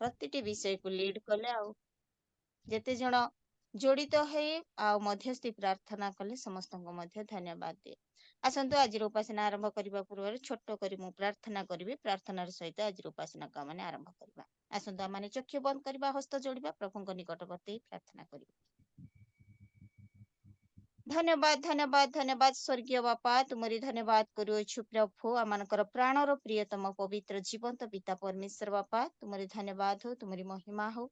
प्रतिटी विषय को लीड कले जेते जण जोड़ित है मध्यस्थी प्रार्थना कले समस्त धन्यवाद दिए। आसतु आज उपासना आरंभ करने पूर्व छोट करी मु प्रार्थना करी प्रार्थनार सहित आज उपासना का माने आरंभ करवा। आसतु आम चक्षु बंद करवा हस्त जोड़वा प्रभु निकटवर्ती प्रार्थना करवा। धन्यवाद धन्यवाद धन्यवाद स्वर्गीय बापा तुमरी धन्यवाद करुछु प्रभु आमनकर प्राणर प्रियतम पवित्र जीवंत पिता परमेश्वर बापा तुमरी धन्यवाद हो तुमरी महिमा हो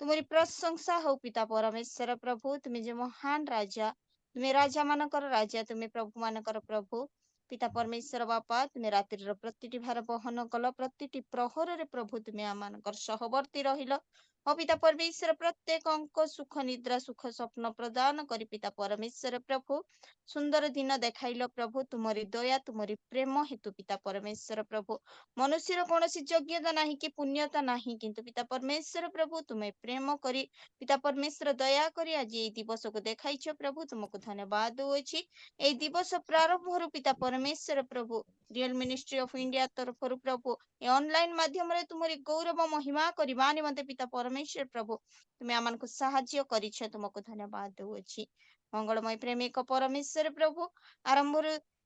तुमरी प्रशंसा हो पिता परमेश्वर प्रभु तुम्हें जो महान राजा तुम्हें राजा मानकर राजा तुम्हें प्रभु मानकर प्रभु पिता परमेश्वर बापा तुम्हें रात्रि प्रतिटी भार बहन कल प्रतिटी प्रहर रे प्रभु तुम्हें आमनकर सहवर्ती रहिल पिता परमेश्वर प्रत्येक अंक सुख निद्रा सुख स्वप्न प्रदान करी पिता परमेश्वर प्रभु सुंदर दिन देखाइल प्रभु तुमरी दया तुमरी प्रेम हेतु पिता परमेश्वर प्रभु मनुष्यर कौन योग्यता नहीं कि पुण्यता नहीं किंतु पिता परमेश्वर प्रभु तुम्हें प्रेम करी पिता परमेश्वर दया करी आज ये दिवस को देखाई प्रभु तुमको धन्यवाद दूची ए दिवस प्रारंभ पिता परमेश्वर प्रभु रियल मिनिस्ट्री ऑफ इंडिया तरफ प्रभु ए ऑनलाइन माध्यम रे तुमरी गौरव महिमा करवा निमंते पिता परमेश्वर प्रभु तुम्हें आमन को साहाय्य करिछ तुमको धन्यवाद दूची मंगलमय प्रेमिक परमेश्वर प्रभु आरंभ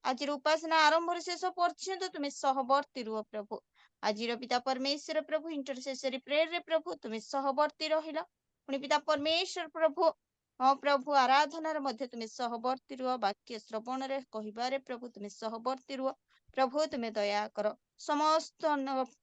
आज उपासना आरंभ शेष पर्यंत तुम्हें सहवर्ती रुह प्रभु आज पिता परमेश्वर प्रभु इंटरसेसरी प्रेयर रे प्रभु तुम्हें सहवर्ती रहिला पुणी पिता परमेश्वर प्रभु हाँ प्रभु आराधनार मध्य तुम्हें सहवर्ती रुह वाक्य श्रवण रे कहिबारे प्रभु तुम्हें सहवर्ती रुह प्रभु तुम्हें दया कर समस्त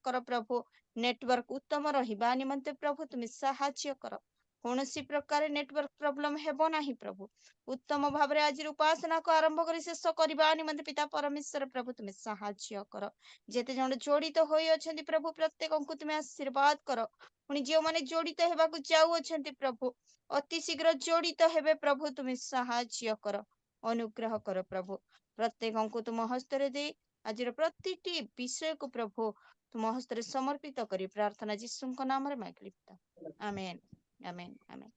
कर प्रभु नेटवर्क उत्तम रहिबा निमंते प्रभु तुम्हें साहाय्य कर कौन प्रकार नेटवर्क प्रॉब्लम हेबो नाही प्रभु उत्तम भाव रे आज उपासना को आरंभ करी शेष करबा निमंते पिता परमेश्वर प्रभु तुम्हें साहाय्य कर जेते जण जोड़ित होई अछंती प्रभु प्रत्येक को तुम्हें आशीर्वाद कर पुणी जो माने जोड़ित हेबाकु जाऊ अछंती प्रभु अति शीघ्र जोड़ित हेबे प्रभु तुम्हें साहाय्य कर अनुग्रह कर प्रभु प्रत्येक को तुम हस्तरे दे आज प्रतिटी विषय को प्रभु तुम हस्तरे समर्पित करी प्रार्थना यीशु को नाम रे मांगली पिता amen amen amen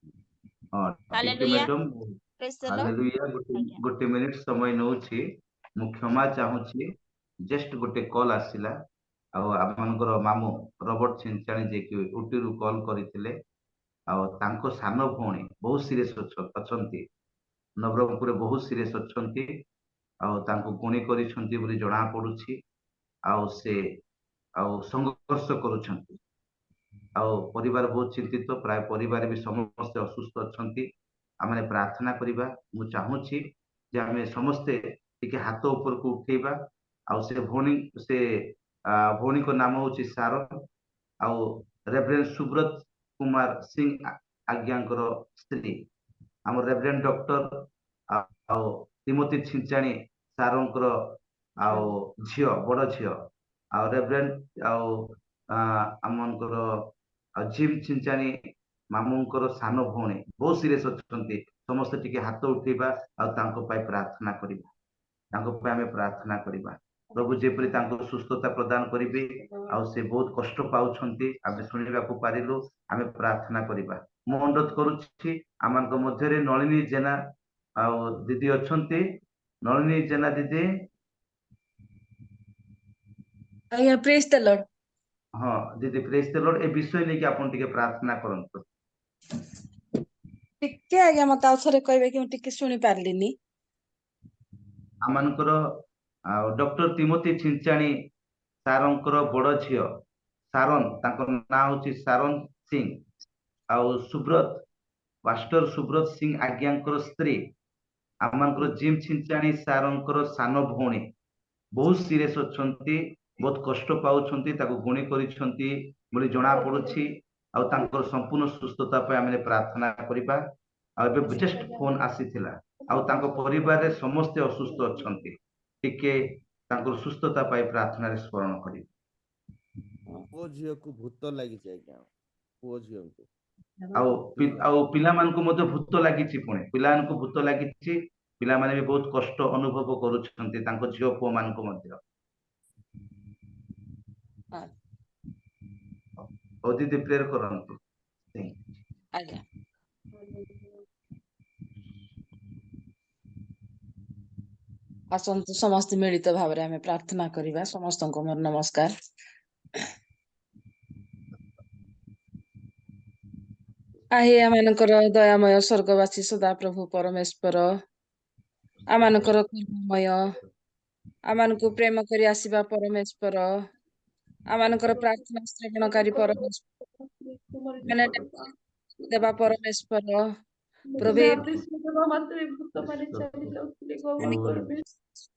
hallelujah praise the lord hallelujah गोटे मिनिट समय नउछि मु क्षमा चाहूछि जस्ट गोटे कॉल आसिला आमनकर मामू रॉबर्ट छिंचाणी जे कि उटी रु कॉल करिथिले तांको सानो भौणी बहुत सीरियस अछंती नवरंगपुर बहुत सीरियस अछंती तांको गुणी करिसंती बोली जणा पडुछि से संघर्ष करुछंती परिवार बहुत चिंतित प्राय परिवार भी समस्त असुस्थ अछंती आमे प्रार्थना करिबा मु चाहूछि जे आमे समस्ते टिके हाथ ऊपर को उठेबा से भौणी को नाम होछि सारन रेवरेंड सुब्रत कुमार सिंह आज्ञांकर स्त्री आम रेवरेंड डॉक्टर तिमोती छिंचाणी सारंकर झियो बड़ झियो रेवरेंड आमनकर जिम छिंचाणी मामूंकर सान भौणी बहुत सीरियस अछंती समस्त टिके हाथ उठेबा प्रार्थना करिबा प्रभु जेपरि तांको सुस्थता प्रदान करिवे से बहुत कष्ट पाउछंती आमे सुनिबा को पारिलु आमे प्रार्थना करिबा मु अनुरोध करूछि आमानक मध्यरे नलिनी जेना दीदी अछंती नलिनी जेना दीदी आज्ञा प्रेज द लॉर्ड हाँ दीदी प्रेज द लॉर्ड ए विषय नै कि आपण टिके प्रार्थना करंतु टिके आज्ञा मत आउथरे कहबे कि टिके सुनि पारलिनी आमानकर डॉक्टर तिमोती छिंचाणी सारंकर बड़ झियो सारन तांकर ना होछि सारन सिंह सुब्रत पास्टर सुब्रत सिंह आज्ञांकर स्त्री आमानकर जिम छिंचाणी सारंकर सान भौणी बहुत सीरियस अछंती बहुत कष्ट पाउछंती ताको गुणी करिछंती बोली जणा पडुछि तांकर संपूर्ण सुस्थता पे आमे प्रार्थना करिबा एबे जस्ट फोन आसीथिला तांको परिवार रे समस्त असुस्थ अछंती टिके तांकर सुस्थता पाई प्रार्थना रे स्मरण करि ओ झियो को भूत लागि जाय क्या ओ झियो को पिला मान को मते भूत लागिछि पुणे पिला मान को भूत लागिछि पिला माने भी बहुत कष्ट अनुभव करूछंती तांको झियो पो मान को मध्य दीदी प्रेयर करंतु आज्ञा आसंतु समस्त मिलित भाव रे हमें प्रार्थना करिबा समस्त को मोर नमस्कार आहे आमानकर दयामय स्वर्गवासी सदा प्रभु परमेश्वर आमानकर करुणामय आमानकु प्रेम करी आसिबा परमेश्वर आमानकर प्रार्थना श्रवणकारी परमेश्वर ମାନେ ଦେବା परमेश्वर प्रभु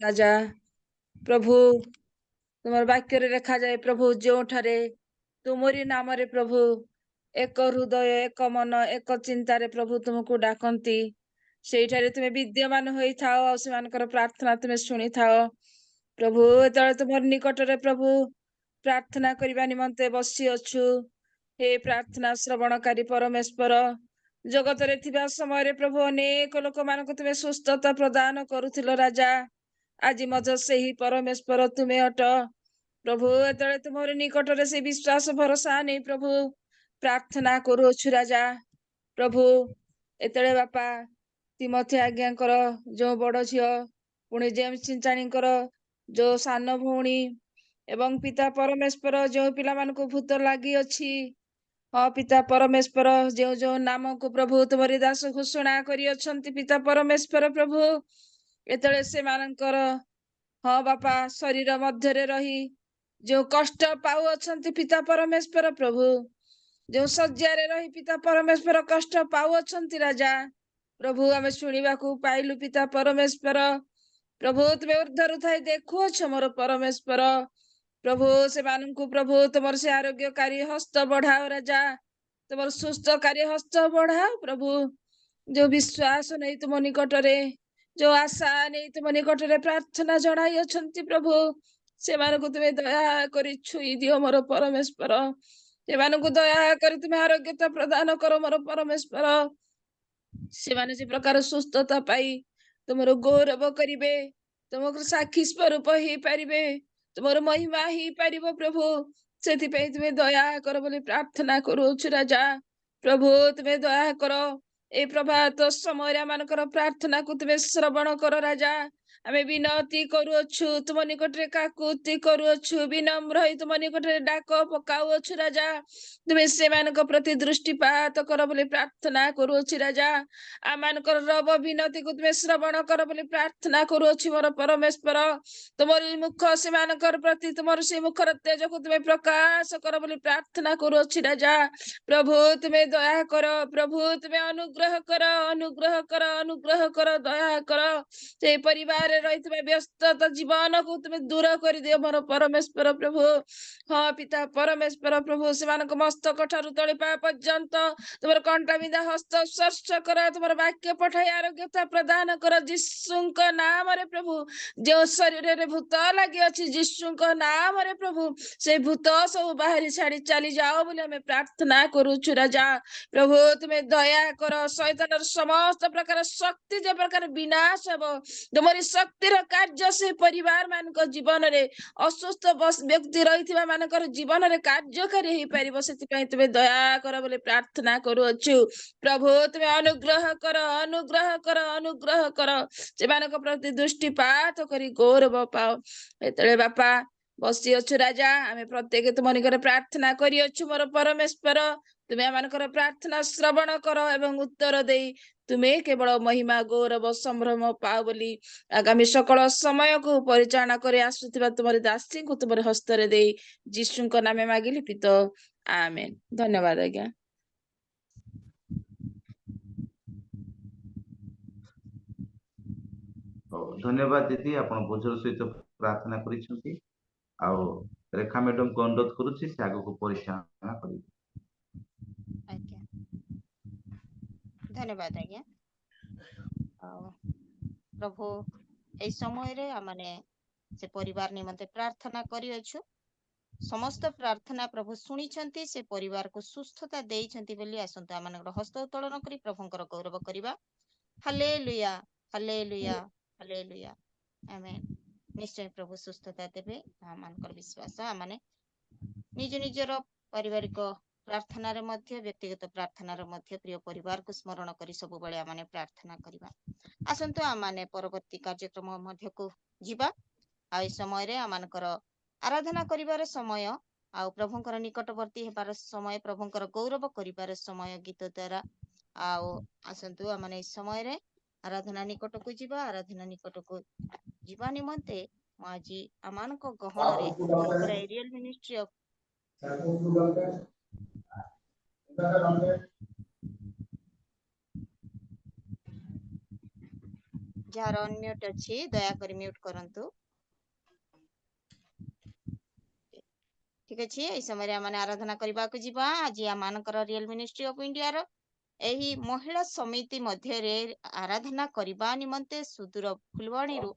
राजा प्रभु तुमर वाक्य रे लिखा जाए प्रभु जो ठारे तुमरी नाम रे प्रभु एक हृदय एक मन एक चिंता रे प्रभु तुमको डाकंती ସେଇଠାରେ ତୁମେ ବିଦ୍ୟମାନ ହୋଇଥାଅ ଆଉ ସେମାନଙ୍କର ପ୍ରାର୍ଥନା ତୁମେ ଶୁଣିଥାଅ ପ୍ରଭୁ ଯେତେବେଳେ ତୁମର ନିକଟରେ ପ୍ରଭୁ ପ୍ରାର୍ଥନା କରିବା ନିମନ୍ତେ ବସି ଅଛୁ हे ପ୍ରାର୍ଥନା ଶ୍ରବଣକାରୀ ପରମେଶ୍ୱର ଜଗତରେ ଥିବା ସମୟରେ ପ୍ରଭୁ ଅନେକ ଲୋକମାନଙ୍କୁ ତୁମେ ସୁସ୍ଥତା ପ୍ରଦାନ କରୁଥିଲ ରାଜା ଆଜି ମଧ୍ୟ ସେହି ପରମେଶ୍ୱର ତୁମେ ଅଟ ପ୍ରଭୁ ଯେତେବେଳେ ତୁମର ନିକଟରେ ସେ ବିଶ୍ୱାସ ଭରସା ନେଇ ପ୍ରଭୁ ପ୍ରାର୍ଥନା କରୁଅଛୁ ରାଜା ପ୍ରଭୁ ଏତେବେଳେ ବାପା ତିମୋଥୀ ଆଜ୍ଞାଙ୍କର ଯୋଉ ବଡ ଝିଅ ପୁଣି ଜେମ୍ସ ଚିଞ୍ଚାଣୀଙ୍କର ଯୋଉ ସାନ ଭଉଣୀ ଏବଂ ପିତା ପରମେଶ୍ୱର ଯୋଉ ପିଲାମାନଙ୍କୁ ଭୂତ ଲାଗି ଅଛି ହଁ ପିତା ପରମେଶ୍ୱର ଯୋଉ ଯୋଉ ନାମକୁ ପ୍ରଭୁ ତୁମରି ଦାସ ଘୋଷଣା କରିଅଛନ୍ତି ପିତା ପରମେଶ୍ୱର ପ୍ରଭୁ ଏତେବେଳେ ସେମାନଙ୍କର ହଁ ବାପା ଶରୀର ମଧ୍ୟରେ ରହି ଯୋଉ କଷ୍ଟ ପାଉଅଛନ୍ତି ପିତା ପରମେଶ୍ୱର ପ୍ରଭୁ ଯୋଉ ଶଯ୍ୟାରେ ରହି ପିତା ପରମେଶ୍ୱର କଷ୍ଟ ପାଉଅଛନ୍ତି ରାଜା ପ୍ରଭୁ ଆମେ ଶୁଣିବାକୁ ପାଇଲୁ ପିତା ପରମେଶ୍ୱର ପ୍ରଭୁ ତୁମେ ଉର୍ଦ୍ଧ୍ୱରୁ ଥାଇ ଦେଖୁଅଛ ମୋର ପରମେଶ୍ୱର ପ୍ରଭୁ ସେମାନଙ୍କୁ ପ୍ରଭୁ ତୁମର ସେ ଆରୋଗ୍ୟକାରୀ ହସ୍ତ ବଢାଅ ରାଜା ତୁମର ସୁସ୍ଥକାରୀ ହସ୍ତ ବଢାଅ ପ୍ରଭୁ ଯୋଉ ବିଶ୍ୱାସ ନେଇ ତୁମ ନିକଟରେ ଯୋଉ ଆଶା ନେଇ ତୁମ ନିକଟରେ ପ୍ରାର୍ଥନା ଜଣାଇ ଅଛନ୍ତି ପ୍ରଭୁ ସେମାନଙ୍କୁ ତୁମେ ଦୟା କରି ଛୁଇଁ ଦିଅ ମୋର ପରମେଶ୍ୱର ସେମାନଙ୍କୁ ଦୟା କରି ତୁମେ ଆରୋଗ୍ୟତା ପ୍ରଦାନ କର ମୋର ପରମେଶ୍ୱର ସେମାନେ ସେ ପ୍ରକାର ସୁସ୍ଥତା ପାଇ ତୁମର ଗୌରବ କରିବେ ତୁମକୁ ସାକ୍ଷୀ ସ୍ୱରୂପ ହେଇପାରିବେ ତୁମର ମହିମା ହେଇପାରିବ ପ୍ରଭୁ ସେଥିପାଇଁ ତୁମେ ଦୟା କର ବୋଲି ପ୍ରାର୍ଥନା କରୁଅଛୁ ରାଜା ପ୍ରଭୁ ତୁମେ ଦୟା କର ଏଇ ପ୍ରଭାତ ସମୟରେ ଆମମାନଙ୍କର ପ୍ରାର୍ଥନାକୁ ତୁମେ ଶ୍ରବଣ କର ରାଜା ଆମେ ବିନତି କରୁଅଛୁ ତୁମ ନିକଟରେ କାକୁତି କରୁଅଛୁ ବିନମ୍ର ହୋଇ ତୁମ ନିକଟରେ ଡାକ ପକାଉଅଛୁ ରାଜା ତୁମେ ସେମାନଙ୍କ ପ୍ରତି ଦୃଷ୍ଟିପାତ କର ବୋଲି ପ୍ରାର୍ଥନା କରୁଅଛି ରାଜା ଆମମାନଙ୍କର ରବ ବିନତିକୁ ତୁମେ ଶ୍ରବଣ କର ବୋଲି ପ୍ରାର୍ଥନା କରୁଅଛି ମୋର ପରମେଶ୍ୱର ତୁମର ମୁଖ ସେମାନଙ୍କର ପ୍ରତି ତୁମର ସେ ମୁଖର ତେଜକୁ ତୁମେ ପ୍ରକାଶ କର ବୋଲି ପ୍ରାର୍ଥନା କରୁଅଛି ରାଜା ପ୍ରଭୁ ତୁମେ ଦୟା କର ପ୍ରଭୁ ତୁମେ ଅନୁଗ୍ରହ କର ଅନୁଗ୍ରହ କର ଅନୁଗ୍ରହ କର ଦୟା କର ସେଇ ପରିବାରରେ ରହିଥିବା ବ୍ୟସ୍ତତା ଜୀବନକୁ ତୁମେ ଦୂର କରିଦିଅ ମୋର ପରମେଶ୍ୱର ପ୍ରଭୁ ହଁ ପିତା ପରମେଶ୍ୱର ପ୍ରଭୁ ସେମାନଙ୍କ ମସ୍ତକ ଠାରୁ ତଳିପା ପର୍ଯ୍ୟନ୍ତ ତୁମର କଣ୍ଟା ବିନ୍ଧା ହସ୍ତ ସ୍ପର୍ଶ କର ତୁମର ବାକ୍ୟ ପଠାଇ ଆରୋଗ୍ୟତା ପ୍ରଦାନ କର ଯୀଶୁଙ୍କ ନାମରେ ପ୍ରଭୁ ଯେଉଁ ଶରୀରରେ ଭୂତ ଲାଗି ଅଛି ଯୀଶୁଙ୍କ ନାମରେ ପ୍ରଭୁ ସେ ଭୂତ ସବୁ ବାହାରି ଛାଡି ଚାଲି ଯାଅ ବୋଲି ଆମେ ପ୍ରାର୍ଥନା କରୁଛୁ ରାଜା ପ୍ରଭୁ ତୁମେ ଦୟା କର ଶୈତାନର ସମସ୍ତ ପ୍ରକାର ଶକ୍ତି ଯେ ପ୍ରକାର ବିନାଶ ହେବ ତୁମରି ଶକ୍ତିର କାର୍ଯ୍ୟ ସେ ପରିବାର ମାନଙ୍କ ଜୀବନରେ ଅସୁସ୍ଥ ବ୍ୟକ୍ତି ରହିଥିବା ମାନଙ୍କର ଜୀବନରେ କାର୍ଯ୍ୟକାରୀ ହେଇପାରିବ ସେଥିପାଇଁ ତୁମେ ଦୟା କର ବୋଲି ପ୍ରାର୍ଥନା କରୁଅଛୁ ପ୍ରଭୁ ତୁମେ ଅନୁଗ୍ରହ କର ଅନୁଗ୍ରହ କର ଅନୁଗ୍ରହ କର ସେମାନଙ୍କ ପ୍ରତି ଦୃଷ୍ଟିପାତ କରି ଗୌରବ ପାଅ ଏତେବେଳେ ବାପା ବସି ଅଛୁ ରାଜା ଆମେ ପ୍ରତ୍ୟେକ ତୁମ ନିକଟରେ ପ୍ରାର୍ଥନା କରିଅଛୁ ମୋର ପରମେଶ୍ୱର ତୁମେ ଆମମାନଙ୍କର ପ୍ରାର୍ଥନା ଶ୍ରବଣ କର ଏବଂ ଉତ୍ତର ଦେଇ ତୁମେ କେବଳ ମହିମା ଗୌରବ ସମ୍ଭ୍ରମ ପାଅ ବୋଲି ଆଗାମୀ ସକଳ ସମୟକୁ ପରିଚାଳନା କରି ଆସୁଥିବା ତୁମର ଦାସୀଙ୍କୁ ତୁମର ହସ୍ତରେ ଦେଇ ଯୀଶୁଙ୍କ ନାମେ ମାଗିଲି ପିତ ଆମେନ୍ ଧନ୍ୟବାଦ ଆଜ୍ଞା ଧନ୍ୟବାଦ ଦିଦି ଆପଣ ବୋଝର ସହିତ ପ୍ରାର୍ଥନା କରିଛନ୍ତି ଆଉ ରେଖା ମ୍ୟାଡମକୁ ଅନୁରୋଧ କରୁଛି ସେ ଆଗକୁ ପରିଚାଳନା କରିବେ ଆଜ୍ଞା ଧନ୍ୟବାଦ ଆଜ୍ଞା ଆଉ ପ୍ରଭୁ ଏଇ ସମୟରେ ଆମେ ସେ ପରିବାର ନିମନ୍ତେ ପ୍ରାର୍ଥନା କରିଅଛୁ ସମସ୍ତ ପ୍ରାର୍ଥନା ପ୍ରଭୁ ଶୁଣିଛନ୍ତି ସେ ପରିବାରକୁ ସୁସ୍ଥତା ଦେଇଛନ୍ତି ବୋଲି ଆସନ୍ତୁ ଆମମାନଙ୍କର ହସ୍ତ ଉତ୍ତୋଳନ କରି ପ୍ରଭୁଙ୍କର ଗୌରବ କରିବା ହାଲେଲୁୟା ହାଲେଲୁୟା ହାଲେଲୁୟା ଆମେନ୍ ନିଶ୍ଚୟ ପ୍ରଭୁ ସୁସ୍ଥତା ଦେବେ ଆମମାନଙ୍କର ବିଶ୍ୱାସ ଆମମାନେ ନିଜ ନିଜର ପାରିବାରିକ ପ୍ରାର୍ଥନାରେ ମଧ୍ୟ ବ୍ୟକ୍ତିଗତ ପ୍ରାର୍ଥନାରେ ମଧ୍ୟ ପ୍ରିୟ ପରିବାରକୁ ସ୍ମରଣ କରି ସବୁବେଳେ ଆମମାନେ ପ୍ରାର୍ଥନା କରିବା ଆସନ୍ତୁ ଆମମାନେ ପରବର୍ତ୍ତୀ କାର୍ଯ୍ୟକ୍ରମ ମଧ୍ୟକୁ ଯିବା ଆଉ ଏ ସମୟରେ ଆମମାନଙ୍କର ଆରାଧନା କରିବାର ସମୟ ଆଉ ପ୍ରଭୁଙ୍କର ନିକଟବର୍ତ୍ତୀ ହେବାର ସମୟ, ପ୍ରଭୁଙ୍କର ଗୌରବ କରିବାର ସମୟ ଗୀତ ଦ୍ୱାରା। ଆଉ ଆସନ୍ତୁ ଆମେ ଏଇ ସମୟରେ ଆରାଧନା ନିକଟକୁ ଯିବା। ଆରାଧନା ନିକଟକୁ ଯିବା ନିମନ୍ତେ ମୁଁ ଆଜି ଆମମାନଙ୍କ ଗହଣରେ ଆମଙ୍କର ଏରିଆଲ ମିନିଷ୍ଟ୍ରି ଅଫ ଯାହାର ଅନମ୍ୟୁଟ ଅଛି ଦୟାକରି ମ୍ୟୁଟ କରନ୍ତୁ। ଠିକ ଅଛି, ଏଇ ସମୟରେ ଆମେ ଆରାଧନା କରିବାକୁ ଯିବା। ଆଜି ଆମମାନଙ୍କର ରିଏଲ ମିନିଷ୍ଟ୍ରି ଅଫ ଇଣ୍ଡିଆର ଏହି ମହିଳା ସମିତି ମଧ୍ୟରେ ଆରାଧନା କରିବା ନିମନ୍ତେ ସୁଦୂର ଫୁଲବାଣୀରୁ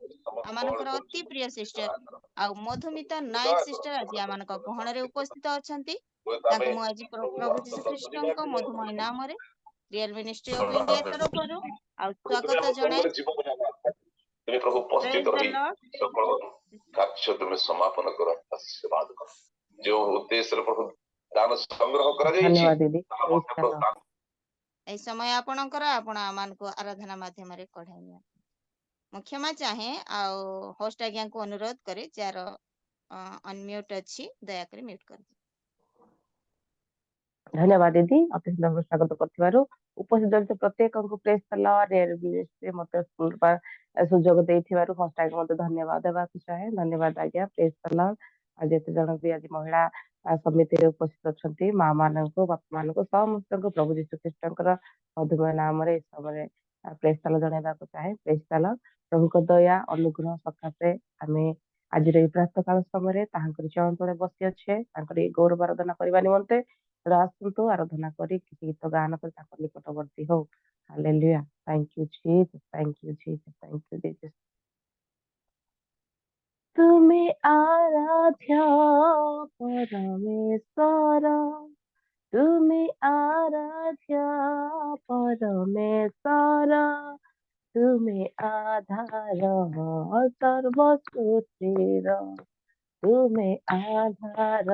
ଆମମାନଙ୍କର ଅତି ପ୍ରିୟ ସିଷ୍ଟର ଆଉ ମଧୁମିତା ନାୟକ ସିଷ୍ଟର ଆଜି ଆମମାନଙ୍କ ଗହଣରେ ଉପସ୍ଥିତ ଅଛନ୍ତି। ତାଙ୍କୁ ମୁଁ ଆଜି ପ୍ରଭୁ ଯୀଶୁ ଖ୍ରୀଷ୍ଟଙ୍କ ମଧୁମୟ ନାମରେ ରିଏଲ ମିନିଷ୍ଟ୍ରି ଅଫ ଇଣ୍ଡିଆ ତରଫରୁ ଆଉ ସ୍ୱାଗତ ଜଣାଏ। ତୁମେ ପ୍ରଭୁ ଉପସ୍ଥିତ Praise the ରହି Lord. ସକଳ କାର୍ଯ୍ୟ ତୁମେ ସମାପନ କର, ଆଶୀର୍ବାଦ କର। ଯେଉଁ ଉଦ୍ଦେଶ୍ୟରେ ପ୍ରଭୁ ଦାନ ସଂଗ୍ରହ କରାଯାଇଛି ଧନ୍ୟବାଦ ଦିଦି। ତାହା ପ୍ରେଜ୍ ମଧ୍ୟ ଦ ପ୍ରଭୁ ଲର୍ଡ। এই ସମୟ ଆପଣଙ୍କର, ଆପଣ ଆମମାନଙ୍କୁ ଆରାଧନା ମାଧ୍ୟମରେ କଢାଇ ନିଅନ୍ତୁ। ମୁଁ କ୍ଷମା ଚାହେଁ ଆଉ ହୋଷ୍ଟ ଆଜ୍ଞାଙ୍କୁ ଅନୁରୋଧ କରେ ଯାହାର ଅନମ୍ୟୁଟ ଅଛି ଦୟାକରି ମ୍ୟୁଟ କରିଦିଅନ୍ତୁ। ଧନ୍ୟବାଦ ଦିଦି, ଅତି ସୁନ୍ଦର ସ୍ୱାଗତ କରିଥିବାରୁ। ଉପସ୍ଥିତ ରହିଥିବା ପ୍ରତ୍ୟେକଙ୍କୁ ପ୍ରେଜ୍ ଦ ଲର୍ଡ। ମତେ ସୁଯୋଗ ଦେଇଥିବାରୁ ହଷ୍ଟାଗ ମତେ ଧନ୍ୟବାଦ ଦେବାକୁ ଚାହେଁ। ଧନ୍ୟବାଦ ଆଜ୍ଞା, ପ୍ରେଜ୍ ଦ ଲର୍ଡ। ଆଉ ଯେତେ ଜଣ ବି ଆଜି ମହିଳା ସମିତିରେ ଉପସ୍ଥିତ ଅଛନ୍ତି, ମା ମାନଙ୍କୁ, ବାପା ମାନଙ୍କୁ, ସମସ୍ତଙ୍କୁ ପ୍ରଭୁ ଯୀଶୁ ଖ୍ରୀଷ୍ଟଙ୍କର ମଧୁମୟ ନାମରେ ଏ ସମୟରେ ପ୍ରେଜ୍ ଦ ଲର୍ଡ ଜଣାଇବାକୁ ଚାହେଁ। ପ୍ରେଜ୍ ଦ ଲର୍ଡ। ପ୍ରଭୁଙ୍କ ଦୟା ଅନୁଗ୍ରହ ସକାଶେ ଆମେ ଆଜିର ଏଇ ପ୍ରାତଃ କାଳ ସମୟରେ ତାହାଙ୍କର ଚରଣ ତଳେ ବସି ଅଛେ, ତାଙ୍କର ଏଇ ଗୌରବ ଆରାଧନା କରିବା ନିମନ୍ତେ। ଆସନ୍ତୁ ଆରାଧନା କରି କିଛି ଗୀତ ଗାନ କରି ତାଙ୍କ ନିକଟବର୍ତ୍ତୀ ହଉ। Hallelujah. Thank you Jesus, thank you Jesus, thank you Jesus. ତୁମେ ଆରାଧ୍ୟ ପରମେଶ୍ୱର, ତୁମେ ଆରାଧ୍ୟ ପରମେଶ୍ୱର, ତୁମେ ଆଧାର ସର୍ବ ସୃଷ୍ଟିର, ତୁମେ ଆଧାର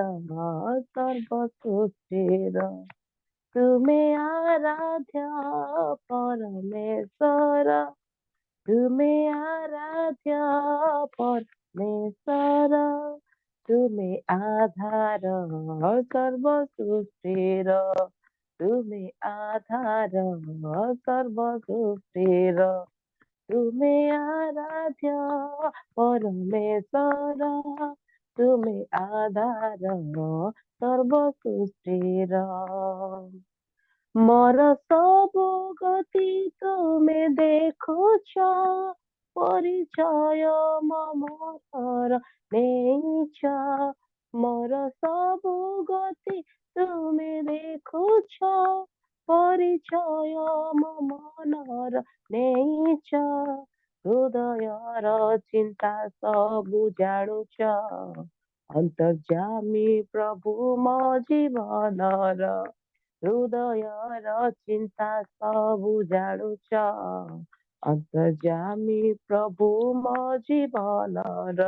ସର୍ବ ସୃଷ୍ଟିର, ତୁମେ ଆରାଧ୍ୟ ପରମେଶ୍ୱର, ତୁମେ ଆରାଧ୍ୟ ପରମେଶ୍ୱର, ତୁମେ ଆଧାର ସର୍ବ ସୃଷ୍ଟିର, ତୁମେ ଆଧାର ସର୍ବ ସୃଷ୍ଟିର, ତୁମେ ଆରାଧ୍ୟ ପରମେଶ୍ୱର, ତୁମେ ଆଧାର ସର୍ବ ସୃଷ୍ଟିର। ମୋର ସବୁ ଗତି ତୁମେ ଦେଖୁଛ, ପରିଚୟ ମମର ନେଇଛ। ମୋର ସବୁ ଗତି ତୁମେ ଦେଖୁଛ, ପରିଚୟ ମନର ନେଇଛ। ହୃଦୟର ଚିନ୍ତା ସବୁ ଜାଣୁଛ, ଅନ୍ତର୍ଯାମୀ ପ୍ରଭୁ ମୋ ଜୀବନର। ହୃଦୟର ଚିନ୍ତା ସବୁ ଜାଣୁଛ, ଅନ୍ତର୍ଯାମୀ ପ୍ରଭୁ ମୋ ଜୀବନର।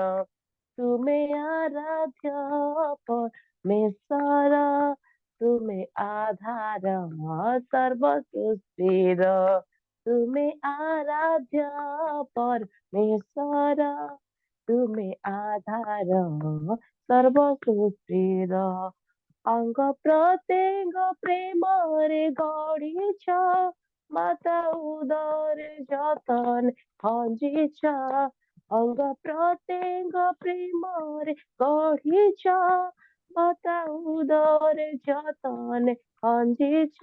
ତୁମେ ଆରାଧ୍ୟ ପରମେଶ୍ୱର, ତୁମେ ଆଧାର ସର୍ବ ସୃଷ୍ଟିର, ତୁମେ ଆରାଧ୍ୟ ପରମେଶ୍ୱର, ତୁମେ ଆଧାର ସର୍ବ ସୃଷ୍ଟିର। ଅଙ୍ଗ ପ୍ରତ୍ୟଙ୍ଗ ପ୍ରେମରେ ଗଢିଛ, ମାତା ଉଦରେ ଯତନ ଖଞ୍ଜିଛ। ଅଙ୍ଗ ପ୍ରତ୍ୟଙ୍ଗ ପ୍ରେମରେ ଗଢିଛ, ମାତା ଉଦରେ ଯତନ ଖଞ୍ଜିଛ।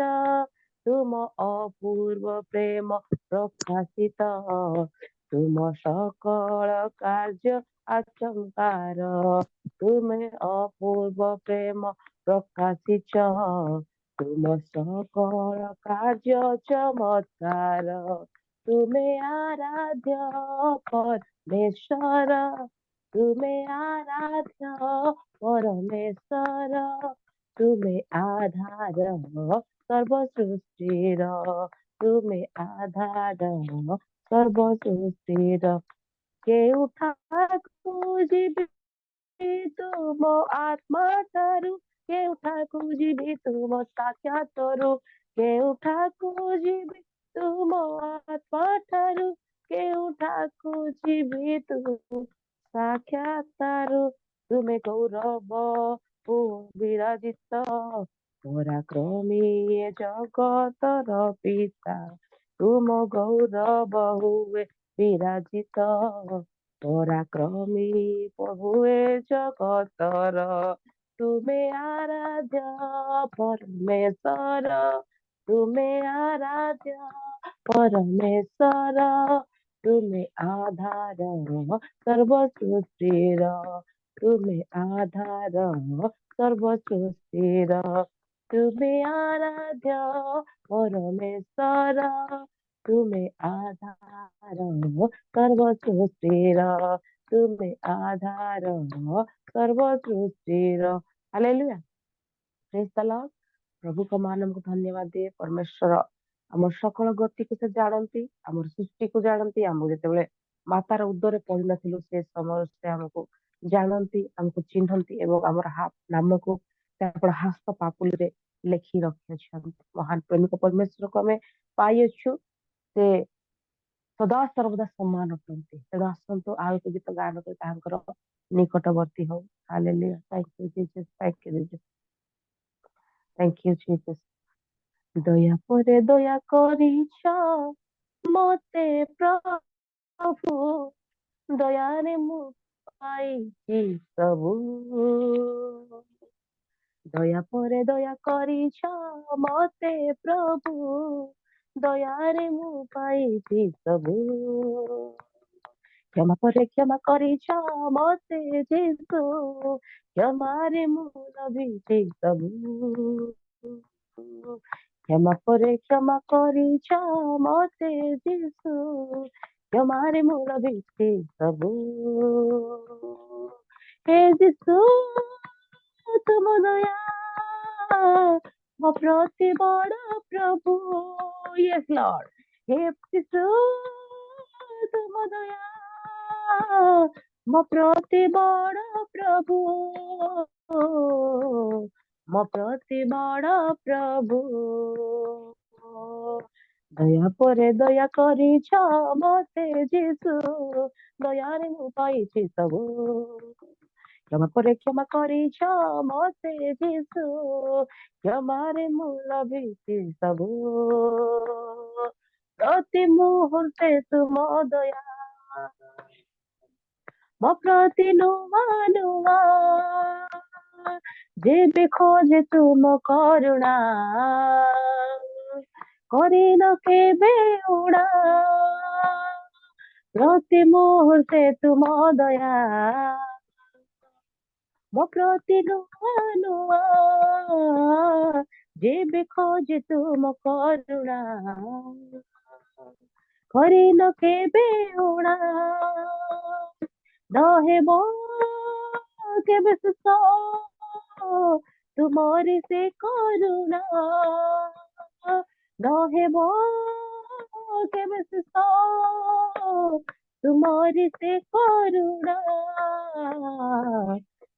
ତୁମ ଅପୂର୍ବ ପ୍ରେମ ପ୍ରକାଶିତ, ତୁମ ସକଳ କାର୍ଯ୍ୟ ଆଚମ୍କାର। ତୁମେ ଅପୂର୍ବ ପ୍ରେମ ପ୍ରକାଶିଛ, ତୁମ ସକଳ କାର୍ଯ୍ୟ ଚମତ୍କାର। ତୁମେ ଆରାଧ୍ୟ ପରମେଶ୍ୱର, ତୁମେ ଆରାଧ୍ୟ ପରମେଶ୍ୱର, ତୁମେ ଆଧାର ସର୍ବ ସୃଷ୍ଟିର, ତୁମେ ଆଧାର ସର୍ବ ସୃଷ୍ଟିର। କେଉଁଠାକୁ ଯିବି ତୁମ ଆତ୍ମା ଠାରୁ, କେଉଁଠାକୁ ଯିବି ତୁମ ସାକ୍ଷାତରୁ, କେଉଁଠାକୁ ଯିବି ତୁମ ଆତ୍ମା ଠାରୁ, କେଉଁଠାକୁ ଯିବି ତୁମ ସାକ୍ଷାତରୁ। ତୁମେ ଗୌରବ ବିରାଜିତ ପରାକ୍ରମୀ ଏ ଜଗତର ପିତା ତୁମ ଗୌରବ ହୁଏ ବିରାଜିତ ପରାକ୍ରମୀ ପ୍ରଭୁ ଏ ଜଗତର ତୁମେ ଆରାଧ୍ୟ ପରମେଶ୍ୱର ତୁମେ ଆରାଧ୍ୟ ପରମେଶ୍ୱର ତୁମେ ଆଧାର ସର୍ବ ସୃଷ୍ଟିର ତୁମେ ଆଧାର ସର୍ବ ସୃଷ୍ଟିର ତୁମେ ଆରାଧ୍ୟ ପରମେଶ୍ୱର ତୁମେ ଆଧାର ସର୍ବ ସୃଷ୍ଟିର ତୁମେ ଆଧାର ସର୍ବ ସୃଷ୍ଟିର ହାଲେଲୁୟା ପ୍ରେଜ୍ ଦ ଲର୍ଡ ପ୍ରଭୁଙ୍କ ମାନଙ୍କୁ ଧନ୍ୟବାଦ ଦିଏ ପରମେଶ୍ୱର ଆମ ସକଳ ଗତିକୁ ସେ ଜାଣନ୍ତି ଆମର ସୃଷ୍ଟିକୁ ଜାଣନ୍ତି ଆମକୁ ଯେତେବେଳେ ମାତାର ଉଦରେ ପଡିନଥିଲୁ ସେ ସମୟରେ ସେ ଆମକୁ ଜାଣନ୍ତି ଆମକୁ ଚିହ୍ନନ୍ତି ଏବଂ ଆମର ନାମକୁ ତାଙ୍କର ହାସ୍ତ ପାପୁଲିରେ ଲେଖି ରଖିଅଛନ୍ତି ମହାନ ପ୍ରେମିକ ପରମେଶ୍ୱରକୁ ଆମେ ପାଇଅଛୁ ସେ ସଦା ସର୍ବଦା ସମାନ ଅଟନ୍ତି ତେଣୁ ଆସନ୍ତୁ ଆଉ ଏକ ଗୀତ ଗାନ କରି ତାଙ୍କର ନିକଟବର୍ତ୍ତୀ ହଉ hallelujah thank you Jesus thank you Jesus thank you Jesus ଦୟା ପରେ ଦୟା କରିଛ ମତେ ପ୍ରଭୁ ଦୟାରେ ମୁଁ ପାଇଛି ସବୁ ଦୟା ପରେ ଦୟା କରିଛ ମତେ ପ୍ରଭୁ ଦୟାରେ ମୁଁ ପାଇଛି ସବୁ କ୍ଷମା ପରେ କ୍ଷମା କରିଛ ମତେ ଯୀଶୁ କ୍ଷମାରେ ମୁଁ ଲଭିଛି ସବୁ କ୍ଷମା ପରେ କ୍ଷମା କରିଛ ମତେ ଯୀଶୁ କ୍ଷମାରେ ମୁଁ ଲଭିଛି ସବୁ ହେ ଯୀଶୁ ତୁମ ଦୟା ମୋ ପ୍ରତି ବଡ଼ ପ୍ରଭୁ ୟେସ୍ ଲର୍ଡ ହେ ଯୀଶୁ ତୁମ ଦୟା ମୋ ପ୍ରତି ବଡ଼ ପ୍ରଭୁ ମୋ ପ୍ରତି ବଡ଼ ପ୍ରଭୁ ଦୟା ପରେ ଦୟା କରିଛ ମତେ ଯୀଶୁ ଦୟାରେ ମୁଁ ପାଇଛି ସବୁ କ୍ଷମା ପରେ କ୍ଷମା କରିଛ ମତେ ଯୀଶୁ କ୍ଷମାରେ ମୁଁ ଲଭିଛି ସବୁ ପ୍ରତି ମୁହୂର୍ତ୍ତେ ତୁମ ଦୟା ମୋ ପ୍ରତି ନୂଆ ନୂଆ ଯେବେ ଖୋଜେ ତୁମ କରୁଣା କରିନ କେବେ ଉଡ଼ା ପ୍ରତି ମୁହୂର୍ତ୍ତେ ତୁମ ଦୟା ମୋ ପ୍ରତି ନୂଆ ନୂଆ ଯେବେ ଖୋଜେ ତୁମ କରୁଣା କରିନ କେବେ ଉଣା ନ ହେବ କେବେ ଶେଷ ତୁମରି ସେ କରୁଣା ନ ହେବ କେବେ ଶେଷ ତୁମରି ସେ କରୁଣା